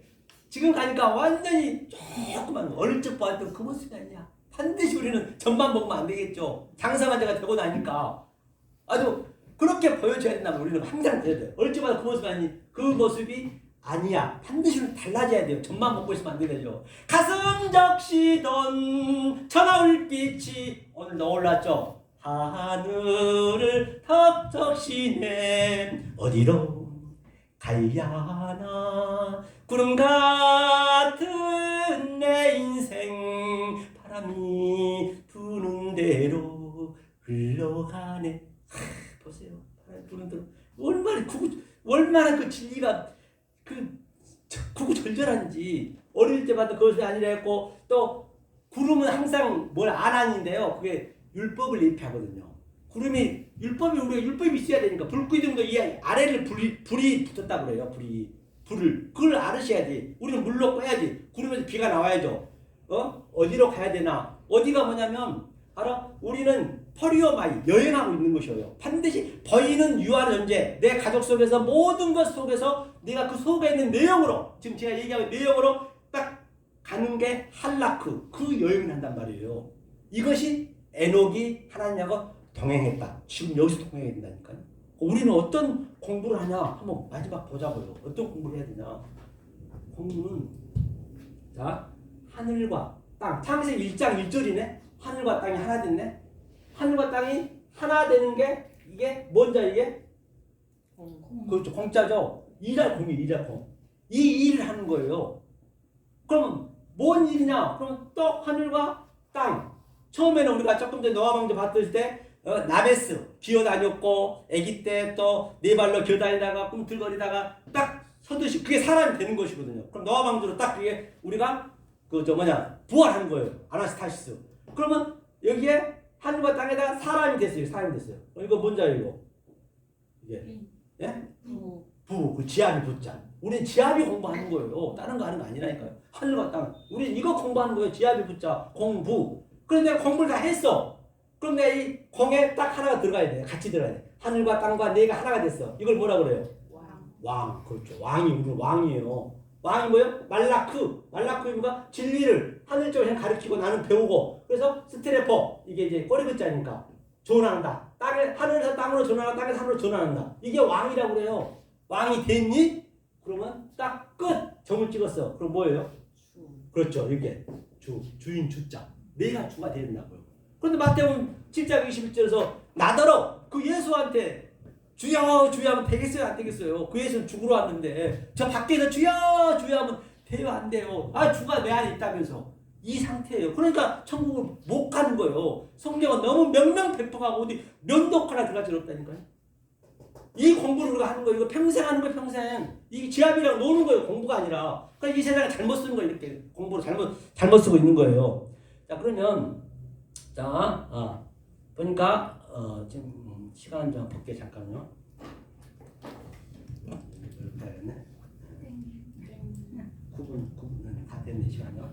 지금 가니까 완전히 조그만 어릴 적 봤던 그 모습이 아니야. 반드시 우리는 전만 먹으면 안 되겠죠. 장사만 제가 되고 나니까 아주 그렇게 보여줘야 된다면 우리는 항상 그래야 돼요. 어릴 적 봐도 그 모습이 아니 그 모습이 아니야. 반드시 우리는 달라져야 돼요. 전만 먹고 있으면 안 되죠. 가슴 적시던 천하울빛이 오늘 떠올랐죠. 하늘을 턱 적시네 어디로 가야 하나 구름 같은 내 인생 바람이 부는 대로 흘러가네. 보세요. 바람이 부는 대로 얼마나 그 진리가 구구절절한지 어릴 때마다 그것이 아니라 했고 또 구름은 항상 뭘 안 하는데요. 그게 율법을 예표하거든요. 구름이 율법이 우리가 율법이 있어야 되니까 불기둥도 이 아래를 불이 붙었다 그래요. 불을 그걸 알으셔야지. 우리는 물로 꺼야지. 구름에서 비가 나와야죠. 어디로 가야 되나? 어디가 뭐냐면 알아? 우리는 퍼리오마이 여행하고 있는 것이에요. 반드시 버이는 유한 존재. 내 가족 속에서 모든 것 속에서 내가 그 속에 있는 내용으로 지금 제가 얘기하는 내용으로 딱 가는 게 할라크 그 여행을 한단 말이에요. 이것이 에녹이 하나님하고 동행했다. 지금 여기서 동행해야 된다니까요. 우리는 어떤 공부를 하냐? 한번 마지막 보자고요. 어떤 공부를 해야 되냐? 공부는 자 하늘과 땅. 창세기 1장 1절이네. 하늘과 땅이 하나 됐네. 하늘과 땅이 하나 되는 게 이게 뭔자 이게? 그렇죠. 공짜죠. 이자 공이 이자 공. 이 일을 하는 거예요. 그럼 뭔 일이냐? 그럼 또 하늘과 땅. 처음에는 우리가 조금 전에 노아 왕조 봤을 때 나베스 기어다녔고 아기 때 또 네 발로 기어다니다가 꿈틀거리다가 딱 서듯이 그게 사람이 되는 것이거든요. 그럼 노아 왕조로 딱 그게 우리가 부활하는 거예요. 아나스타시스. 그러면 여기에 하늘과 땅에다가 사람이 됐어요. 사람이 됐어요. 이거 뭔지 알고? 이게 예? 그 지압이 붙자. 우리는 지압이 공부하는 거예요. 다른 거 하는 거 아니라니까요. 하늘과 땅. 우리는 이거 공부하는 거예요. 지압이 붙자. 공부. 그런데 내가 공부를 다 했어. 그럼 내가 이 공에 딱 하나가 들어가야 돼. 같이 들어가야 돼. 하늘과 땅과 내가 하나가 됐어. 이걸 뭐라 그래요? 왕. 그렇죠. 왕이 우리는 왕이에요. 왕이 뭐예요? 말라크. 말라크가 진리를 하늘 쪽에 가르치고 나는 배우고. 그래서 스테레포. 이게 이제 꼬리 글자니까 전환한다. 하늘에서 땅으로 전환한다. 땅에서 하늘로 전환한다. 이게 왕이라고 그래요. 왕이 됐니? 그러면 딱 끝. 점을 찍었어. 그럼 뭐예요? 그렇죠. 이게 주인 주자. 내가 주가 되야 된다고요. 그런데 마태복음 7장 21절에서 나더러 그 예수한테 주여 주여 하면 되겠어요 안 되겠어요? 그 예수는 죽으러 왔는데 저 밖에서 주여 주여 하면 돼요 안 돼요? 주가 내 안에 있다면서 이 상태예요. 그러니까 천국을 못 가는 거예요. 성경은 너무 명명백백하고 어디 면도 하나 들어갈 줄 없다니까요. 이 공부를 우리가 하는 거예요. 이거 평생 하는 거예요. 평생. 이 지압이랑 노는 거예요. 공부가 아니라. 그러니까 이 세상을 잘못 쓰는 거예요. 이렇게 공부를 잘못 쓰고 있는 거예요. 자 그러면 보니까 지금 시간 좀 볼게요. 잠깐요. 됐네. 9분 다 됐네 시간요.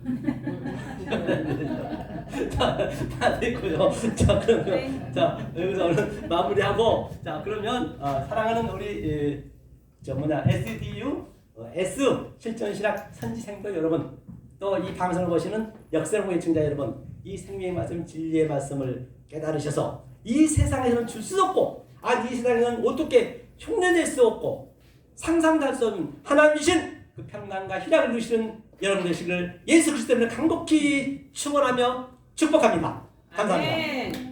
다 됐고요. 자 그러면 여기서 오늘 마무리하고 그러면 사랑하는 우리 SDU S 실전신학 선지생도 여러분 또 이 방송을 보시는 역설공의 청자 여러분 이 생명의 말씀 진리의 말씀을 깨달으셔서 이 세상에서는 줄 수 없고 이 세상에서는 어떻게 흉내낼 수 없고 상상도 할 수 없는 하나님 주신 그 평강과 희락을 누리시는 여러분 되시기를 예수 그리스도 때문에 간곡히 축원하며 축복합니다. 감사합니다. 아멘.